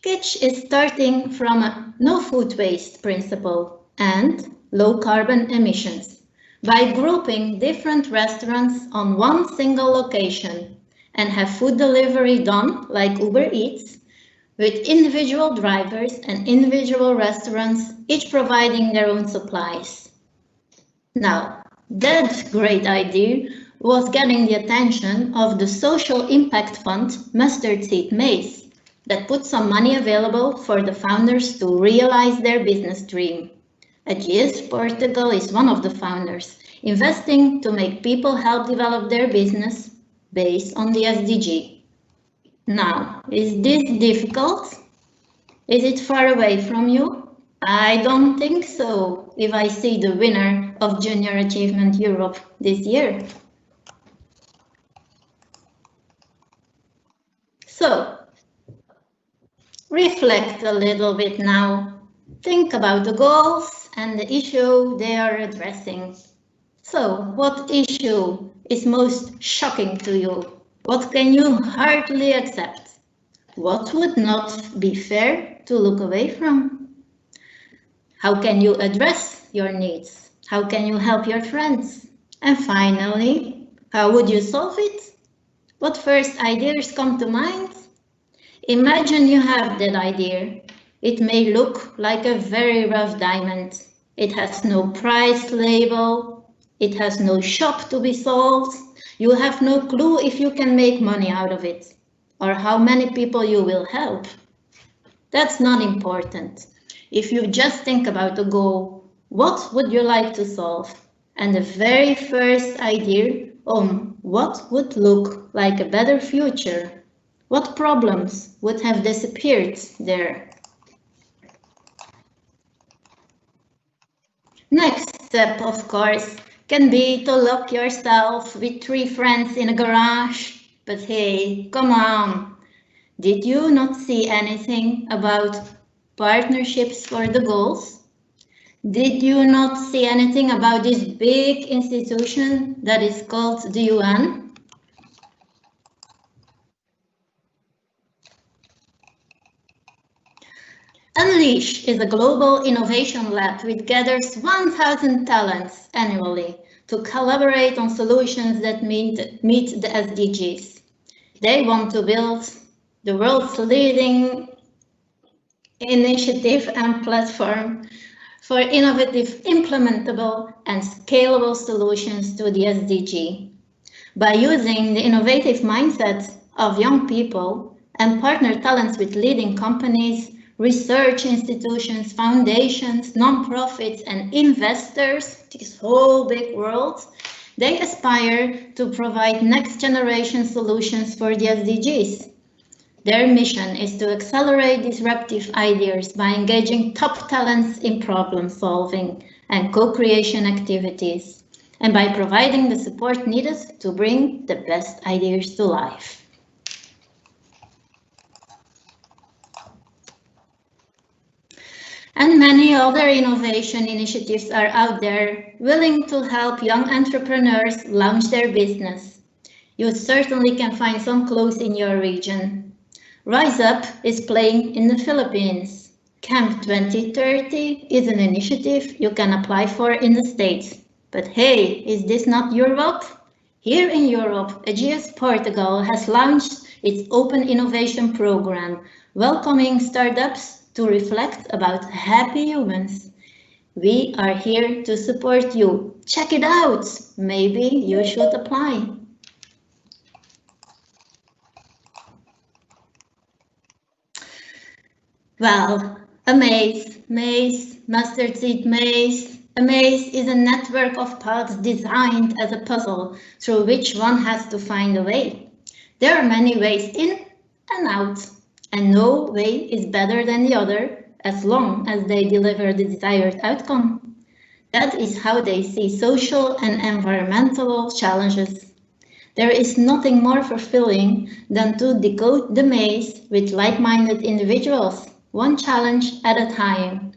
Kitsch is starting from a no food waste principle and low carbon emissions by grouping different restaurants on one single location and have food delivery done like Uber Eats, with individual drivers and individual restaurants, each providing their own supplies. Now, that great idea was getting the attention of the social impact fund Mustard Seed Maize, that put some money available for the founders to realize their business dream. AGEAS Portugal is one of the founders, investing to make people help develop their business based on the SDG. Now, is this difficult? Is it far away from you? I don't think so, if I see the winner of Junior Achievement Europe this year. So, reflect a little bit now. Think about the goals and the issue they are addressing. So, what issue is most shocking to you? What can you hardly accept? What would not be fair to look away from? How can you address your needs? How can you help your friends? And finally, how would you solve it? What first ideas come to mind? Imagine you have that idea. It may look like a very rough diamond. It has no price label. It has no shop to be sold. You have no clue if you can make money out of it or how many people you will help. That's not important. If you just think about the goal, what would you like to solve? And the very first idea on what would look like a better future, what problems would have disappeared there? Next step, of course, can be to lock yourself with 3 friends in a garage. But hey, come on. Did you not see anything about partnerships for the goals? Did you not see anything about this big institution that is called the UN? Unleash is a global innovation lab which gathers 1,000 talents annually to collaborate on solutions that meet the SDGs. They want to build the world's leading initiative and platform for innovative, implementable and scalable solutions to the SDG. By using the innovative mindset of young people and partner talents with leading companies, research institutions, foundations, non-profits and investors, this whole big world, they aspire to provide next generation solutions for the SDGs. Their mission is to accelerate disruptive ideas by engaging top talents in problem solving and co-creation activities, and by providing the support needed to bring the best ideas to life. And many other innovation initiatives are out there willing to help young entrepreneurs launch their business. You certainly can find some close in your region. Rise Up is playing in the Philippines. Camp 2030 is an initiative you can apply for in the States. But hey, is this not Europe? Here in Europe, AGEAS Portugal has launched its Open Innovation Program, welcoming startups to reflect about happy humans. We are here to support you. Check it out. Maybe you should apply. Well, a maze, mustard seed maze. A maze is a network of paths designed as a puzzle through which one has to find a way. There are many ways in and out, and no way is better than the other as long as they deliver the desired outcome. That is how they see social and environmental challenges. There is nothing more fulfilling than to decode the maze with like-minded individuals, one challenge at a time.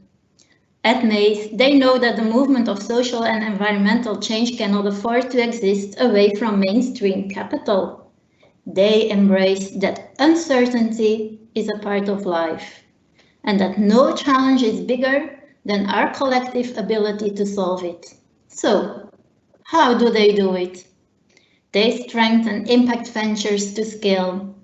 At Maze, they know that the movement of social and environmental change cannot afford to exist away from mainstream capital. They embrace that uncertainty is a part of life, and that no challenge is bigger than our collective ability to solve it. So, how do they do it? They strengthen impact ventures to scale,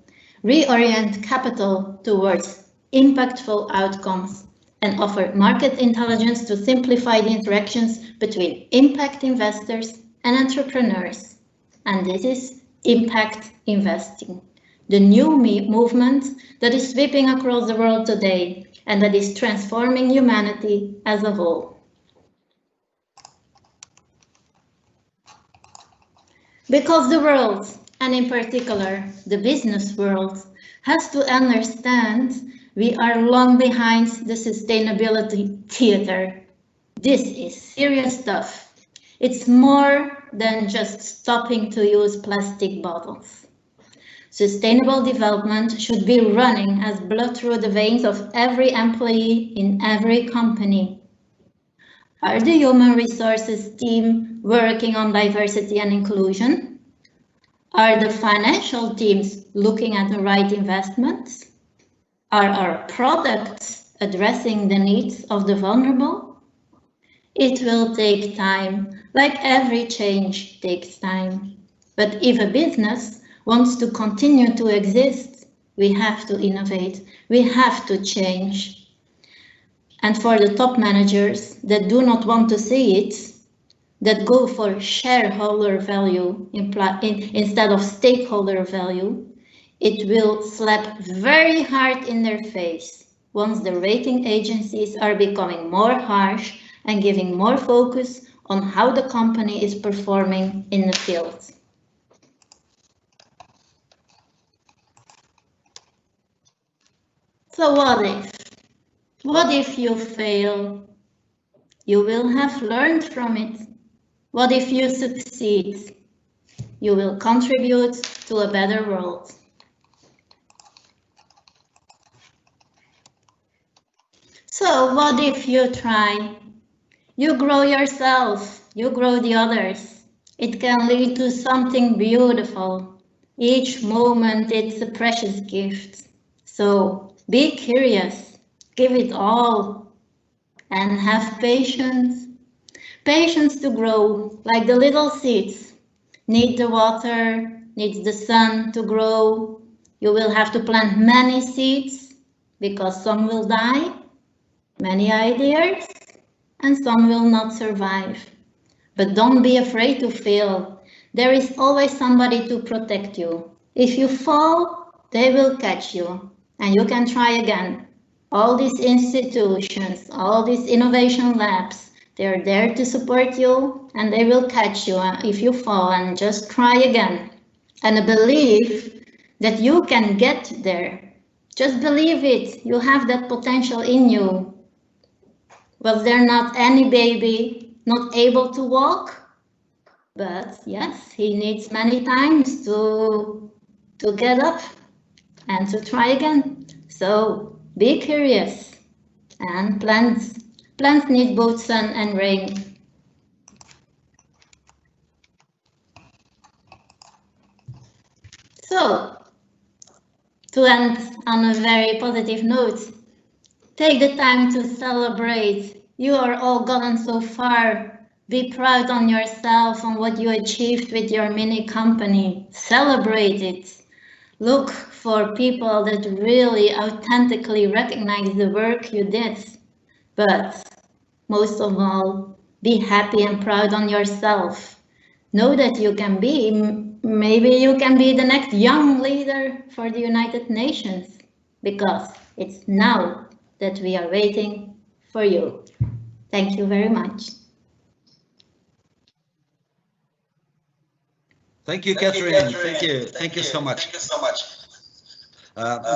reorient capital towards impactful outcomes, and offer market intelligence to simplify the interactions between impact investors and entrepreneurs. And this is impact investing, the new movement that is sweeping across the world today and that is transforming humanity as a whole. Because the world, and in particular the business world, has to understand we are long behind the sustainability theater. This is serious stuff. It's more than just stopping to use plastic bottles. Sustainable development should be running as blood through the veins of every employee in every company. Are the human resources team working on diversity and inclusion? Are the financial teams looking at the right investments? Are our products addressing the needs of the vulnerable? It will take time, like every change takes time. But if a business wants to continue to exist, we have to innovate, we have to change. And for the top managers that do not want to see it, that go for shareholder value instead of stakeholder value, it will slap very hard in their face once the rating agencies are becoming more harsh and giving more focus on how the company is performing in the field. So what if? What if you fail? You will have learned from it. What if you succeed? You will contribute to a better world. So what if you try? You grow yourself, you grow the others. It can lead to something beautiful. Each moment it's a precious gift. So be curious, give it all, and have patience. Patience to grow, like the little seeds. Need the water, needs the sun to grow. You will have to plant many seeds, because some will die, many ideas, and some will not survive. But don't be afraid to fail. There is always somebody to protect you. If you fall, they will catch you, and you can try again. All these institutions, all these innovation labs, they're there to support you, and they will catch you if you fall, and just try again. And believe that you can get there. Just believe it. You have that potential in you. Was there not any baby not able to walk? But yes, he needs many times to get up and to try again. So be curious. And plants need both sun and rain. So, to end on a very positive note, take the time to celebrate. You are all gotten so far. Be proud on yourself, on what you achieved with your mini company. Celebrate it. Look for people that really authentically recognize the work you did. But most of all, be happy and proud on yourself. Know that you can be, maybe you can be the next young leader for the United Nations, because it's now that we are waiting for you. Thank you very much. Thank you, Catherine. Thank you so much.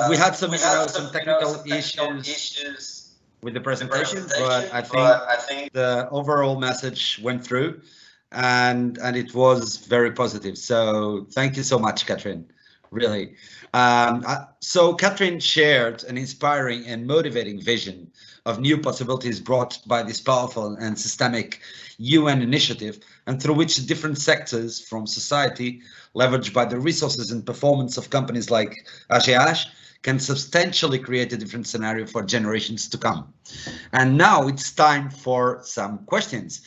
We had some, some technical issues with the presentation, but I think the overall message went through, and it was very positive. So thank you so much, Catherine. Really. So Catherine shared an inspiring and motivating vision of new possibilities brought by this powerful and systemic UN initiative, and through which different sectors from society, leveraged by the resources and performance of companies like AGEAS, can substantially create a different scenario for generations to come. And now it's time for some questions.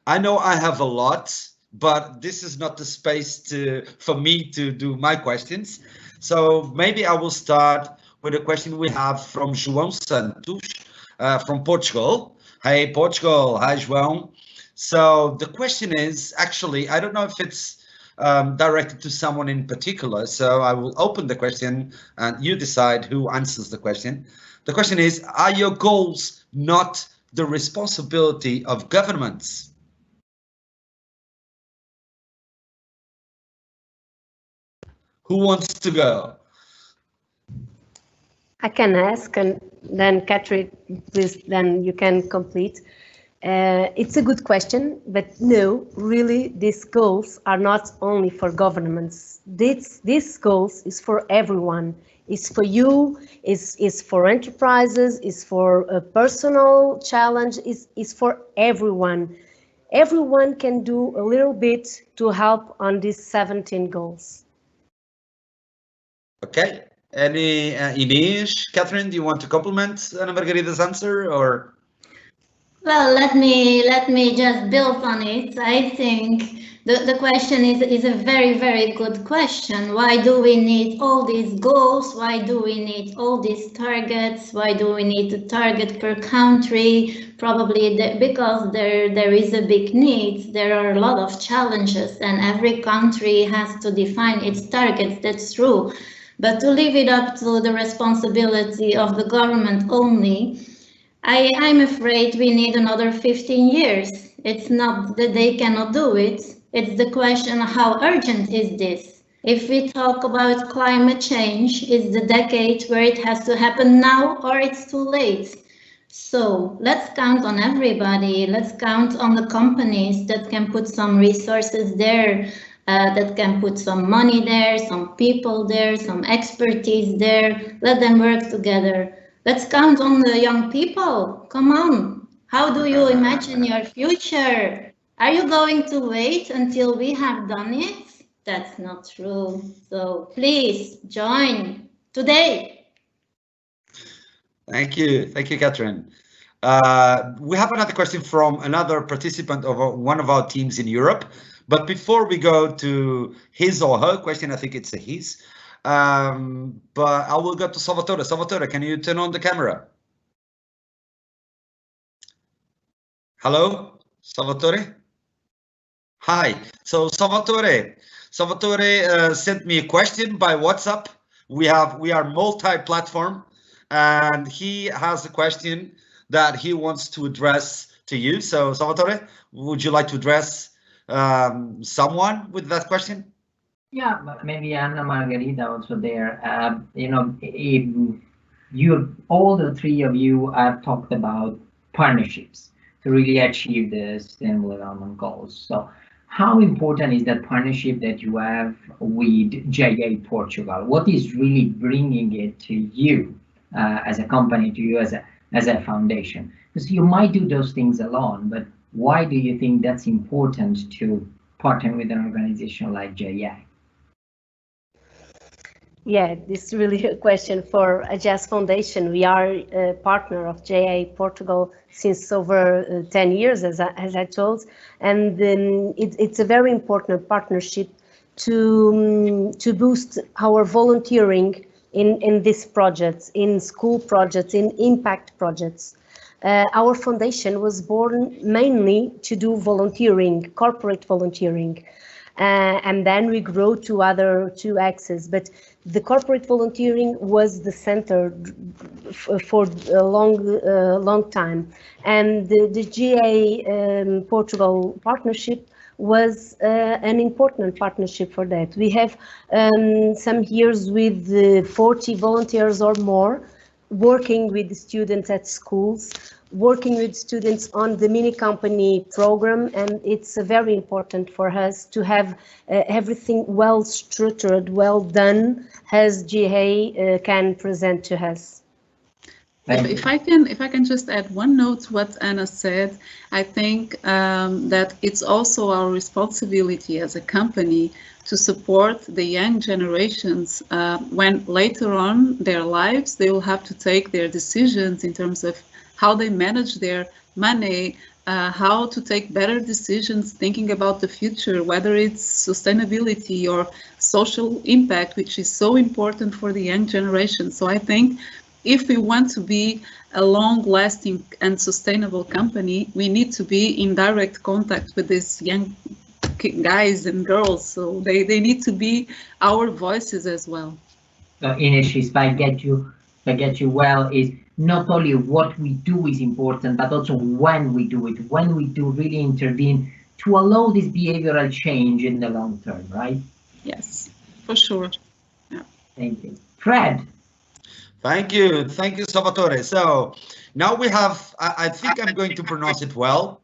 I know I have a lot, but this is not the space for me to do my questions. So maybe I will start with a question we have from João Santos from Portugal. Hey, Portugal. Hi, João. So the question is, actually, I don't know if it's directed to someone in particular, so I will open the question and you decide who answers the question. The question is, are your goals not the responsibility of governments? Who wants to go? I can ask, and then Catherine, please, then you can complete. It's a good question, but no, really, these goals are not only for governments. These goals is for everyone. It's for you, it's for enterprises, it's for a personal challenge, it's for everyone. Everyone can do a little bit to help on these 17 goals. Okay. Any Inês, Catherine, do you want to complement Ana Margarita's answer, or? Well, let me just build on it. I think the question is a very, very good question. Why do we need all these goals? Why do we need all these targets? Why do we need to target per country? Probably because there is a big need. There are a lot of challenges, and every country has to define its targets. That's true. But to leave it up to the responsibility of the government only, I'm afraid we need another 15 years. It's not that they cannot do it. It's the question, how urgent is this? If we talk about climate change, it's the decade where it has to happen now or it's too late. So let's count on everybody. Let's count on the companies that can put some resources there, that can put some money there, some people there, some expertise there. Let them work together. Let's count on the young people. Come on. How do you imagine your future? Are you going to wait until we have done it? That's not true. So please join today. Thank you, Catherine. We have another question from another participant of one of our teams in Europe. But before we go to his or her question, I think it's a his. But I will go to Salvatore. Salvatore, can you turn on the camera? Hello, Salvatore? Hi. So Salvatore sent me a question by WhatsApp. We are multi-platform, and he has a question that he wants to address to you. So Salvatore, would you like to address someone with that question? Yeah, maybe Anna Margarita also there. All the three of you have talked about partnerships to really achieve the Sustainable Development Goals. So how important is that partnership that you have with JA Portugal? What is really bringing it to you as a company, to you as a foundation? Because you might do those things alone, but why do you think that's important to partner with an organization like JA? Yeah, this is really a question for AGEAS Foundation. We are a partner of JA Portugal since over 10 years, as I told, and it's a very important partnership to boost our volunteering in these projects, in school projects, in impact projects. Our foundation was born mainly to do volunteering, corporate volunteering, and then we grow to other two axes. But the corporate volunteering was the center for a long time, and the GA Portugal partnership was an important partnership for that. We have some years with 40 volunteers or more working with the students at schools, working with students on the mini company program, and it's very important for us to have everything well structured, well done, as GA can present to us. If I can just add one note to what Anna said, I think that it's also our responsibility as a company to support the young generations when later on their lives they will have to take their decisions in terms of how they manage their money, how to take better decisions, thinking about the future, whether it's sustainability or social impact, which is so important for the young generation. So I think if we want to be a long-lasting and sustainable company, we need to be in direct contact with these young guys and girls. So they need to be our voices as well. So Ines, if I get you well, is not only what we do is important, but also when we do it, when we do really intervene to allow this behavioral change in the long term, right? Yes, for sure. Yeah. Thank you. Fred. Thank you, Salvatore. So now we have, I think I'm going to pronounce it well,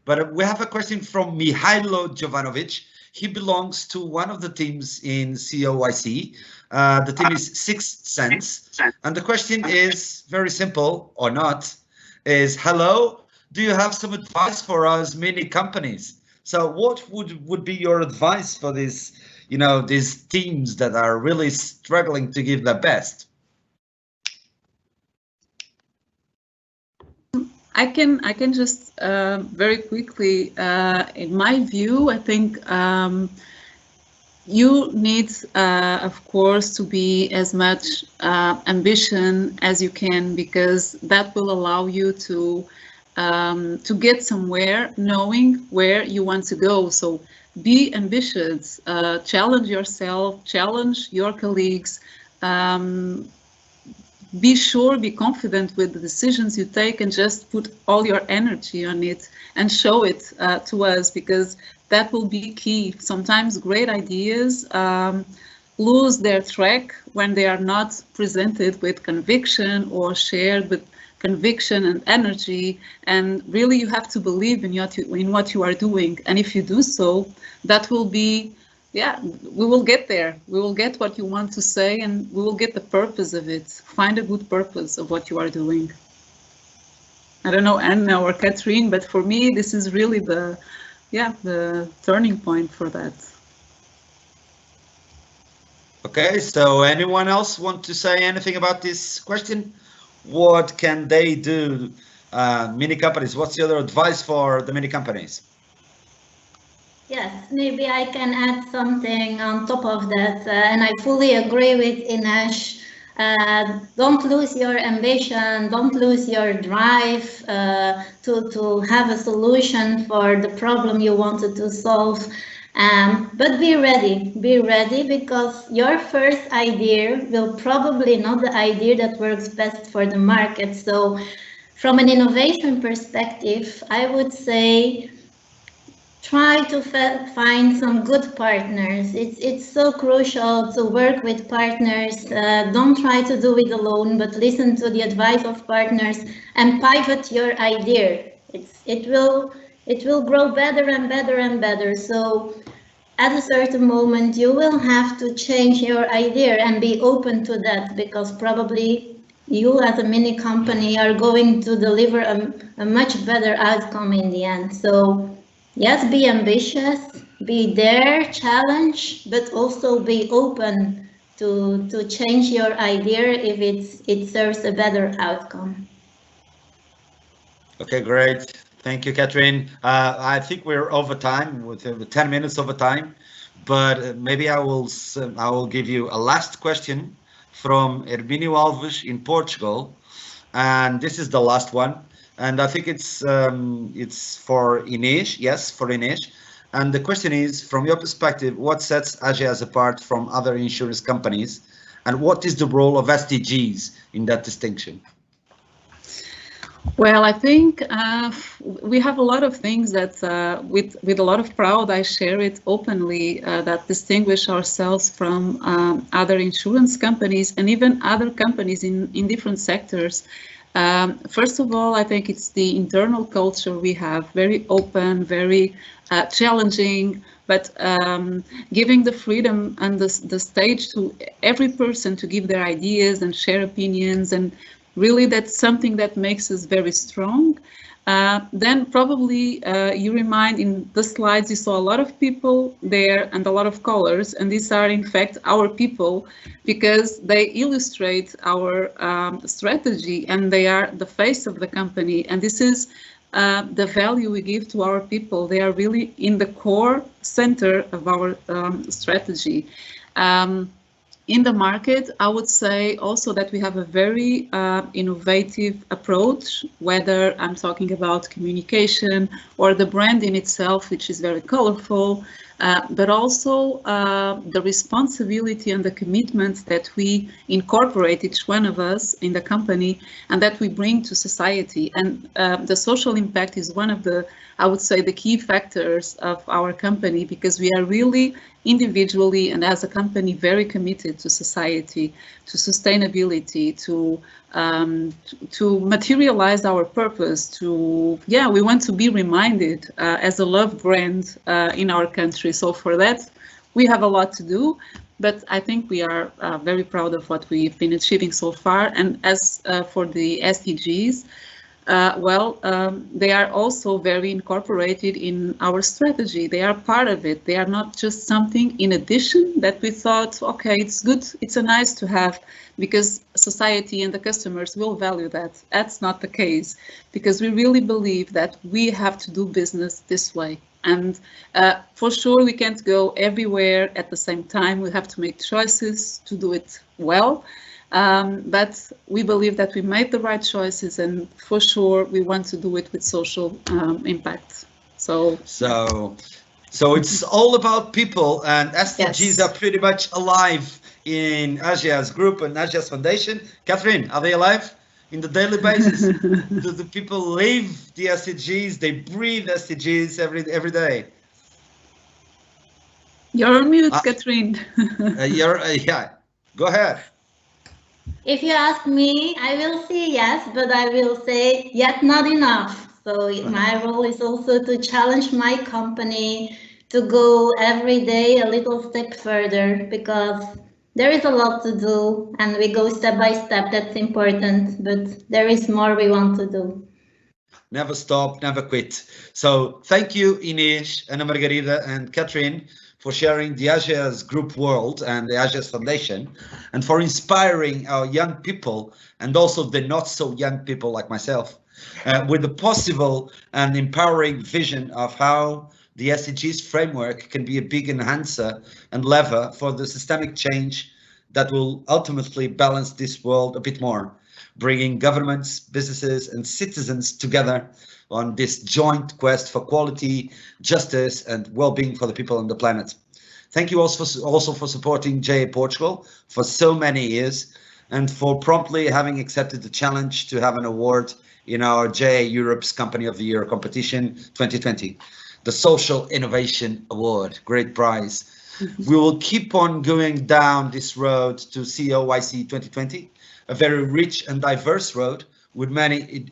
but we have a question from Mihailo Jovanovic. He belongs to one of the teams in CoYC. The team is Sixth Sense. And the question is very simple, or not, is, hello, do you have some advice for us mini companies? So what would be your advice for this, these teams that are really struggling to give their best? I can just very quickly, in my view, I think you need, of course, to be as much ambition as you can, because that will allow you to get somewhere, knowing where you want to go. So be ambitious, challenge yourself, challenge your colleagues. Be sure, be confident with the decisions you take, and just put all your energy on it and show it to us, because that will be key. Sometimes great ideas lose their track when they are not presented with conviction or shared with conviction and energy. And really, you have to believe in what you are doing. And if you do so, that will be, yeah, we will get there. We will get what you want to say, and we will get the purpose of it. Find a good purpose of what you are doing. I don't know, Anna or Catherine, but for me, this is really the turning point for that. Okay, so anyone else want to say anything about this question? what can they do, mini companies? What's your advice for the mini companies? Yes, maybe I can add something on top of that, and I fully agree with Ines. Don't lose your ambition, don't lose your drive to have a solution for the problem you wanted to solve. But be ready because your first idea will probably not the idea that works best for the market. So from an innovation perspective, I would say try to find some good partners. It's so crucial to work with partners. Don't try to do it alone, but listen to the advice of partners and pivot your idea. It will grow better and better and better. So at a certain moment, you will have to change your idea and be open to that, because probably you as a mini company are going to deliver a much better outcome in the end. So yes, be ambitious, be there, challenge, but also be open to change your idea if it serves a better outcome. Okay, great. Thank you, Catherine. I think we're over time, with 10 minutes over time, but maybe I will give you a last question from Hermínio Alves in Portugal, and this is the last one. And I think it's for Ines. Yes, for Ines. And the question is, from your perspective, what sets AGEAS apart from other insurance companies, and what is the role of SDGs in that distinction? Well, I think we have a lot of things that, with a lot of pride, I share it openly, that distinguish ourselves from other insurance companies and even other companies in different sectors. First of all, I think it's the internal culture we have, very open, very challenging, but giving the freedom and the stage to every person to give their ideas and share opinions, and really that's something that makes us very strong. Then probably you remind in the slides you saw a lot of people there and a lot of colors, and these are in fact our people, because they illustrate our strategy and they are the face of the company, and this is the value we give to our people. They are really in the core center of our strategy. In the market, I would say also that we have a very innovative approach, whether I'm talking about communication or the brand in itself, which is very colorful, but also the responsibility and the commitment that we incorporate, each one of us in the company, and that we bring to society. And the social impact is one of the, I would say, the key factors of our company, because we are really individually and as a company very committed to society, to sustainability, to materialize our purpose, we want to be reminded as a loved brand in our country. So for that, we have a lot to do, but I think we are very proud of what we've been achieving so far. And as for the SDGs, they are also very incorporated in our strategy. They are part of it. They are not just something in addition that we thought, okay, it's good, it's a nice to have, because society and the customers will value that. That's not the case, because we really believe that we have to do business this way. And for sure, we can't go everywhere at the same time. We have to make choices to do it well. But we believe that we made the right choices, and for sure we want to do it with social impact. So it's all about people, and SDGs are pretty much alive in AGEAS Group and AGEAS Foundation. Catherine, are they alive in the daily basis? Do the people live the SDGs? They breathe SDGs every day? You're on mute, Catherine. Yeah, go ahead. If you ask me, I will say yes, but I will say yet not enough. So my role is also to challenge my company to go every day a little step further, because there is a lot to do and we go step by step. That's important, but there is more we want to do. never stop, never quit. So thank you, Inês, Ana Margarida, and Catherine, for sharing the AGEAS group world and the AGEAS Foundation, and for inspiring our young people, and also the not so young people like myself, with the possible and empowering vision of how the SDGs framework can be a big enhancer and lever for the systemic change that will ultimately balance this world a bit more, bringing governments, businesses, and citizens together on this joint quest for quality, justice, and well-being for the people on the planet. Thank you also for supporting JA Portugal for so many years, and for promptly having accepted the challenge to have an award in our JA Europe's Company of the Year competition 2020, the Social Innovation Award. Great prize. We will keep on going down this road to CoYC 2020, a very rich and diverse road with many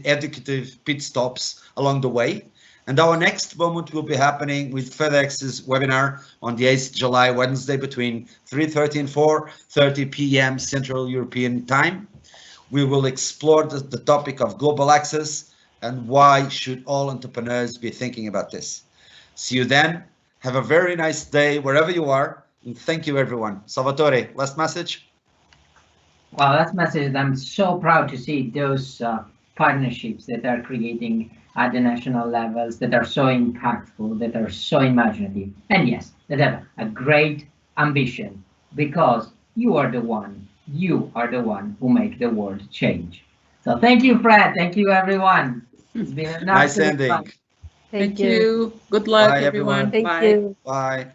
educative pit stops along the way. And our next moment will be happening with FedEx's webinar on the 8th July, Wednesday, between 3:30 and 4:30 p.m. Central European Time. We will explore the topic of global access and why should all entrepreneurs be thinking about this. See you then. Have a very nice day wherever you are. And thank you, everyone. Salvatore, last message? Well, last message, I'm so proud to see those partnerships that are creating at the national levels, that are so impactful, that are so imaginative, and yes, that have a great ambition, because you are the one who make the world change. So thank you, Fred. Thank you, everyone. It's been an nice ending. Fun. Thank you. Good luck, Bye, everyone. Thank Bye. you. Bye.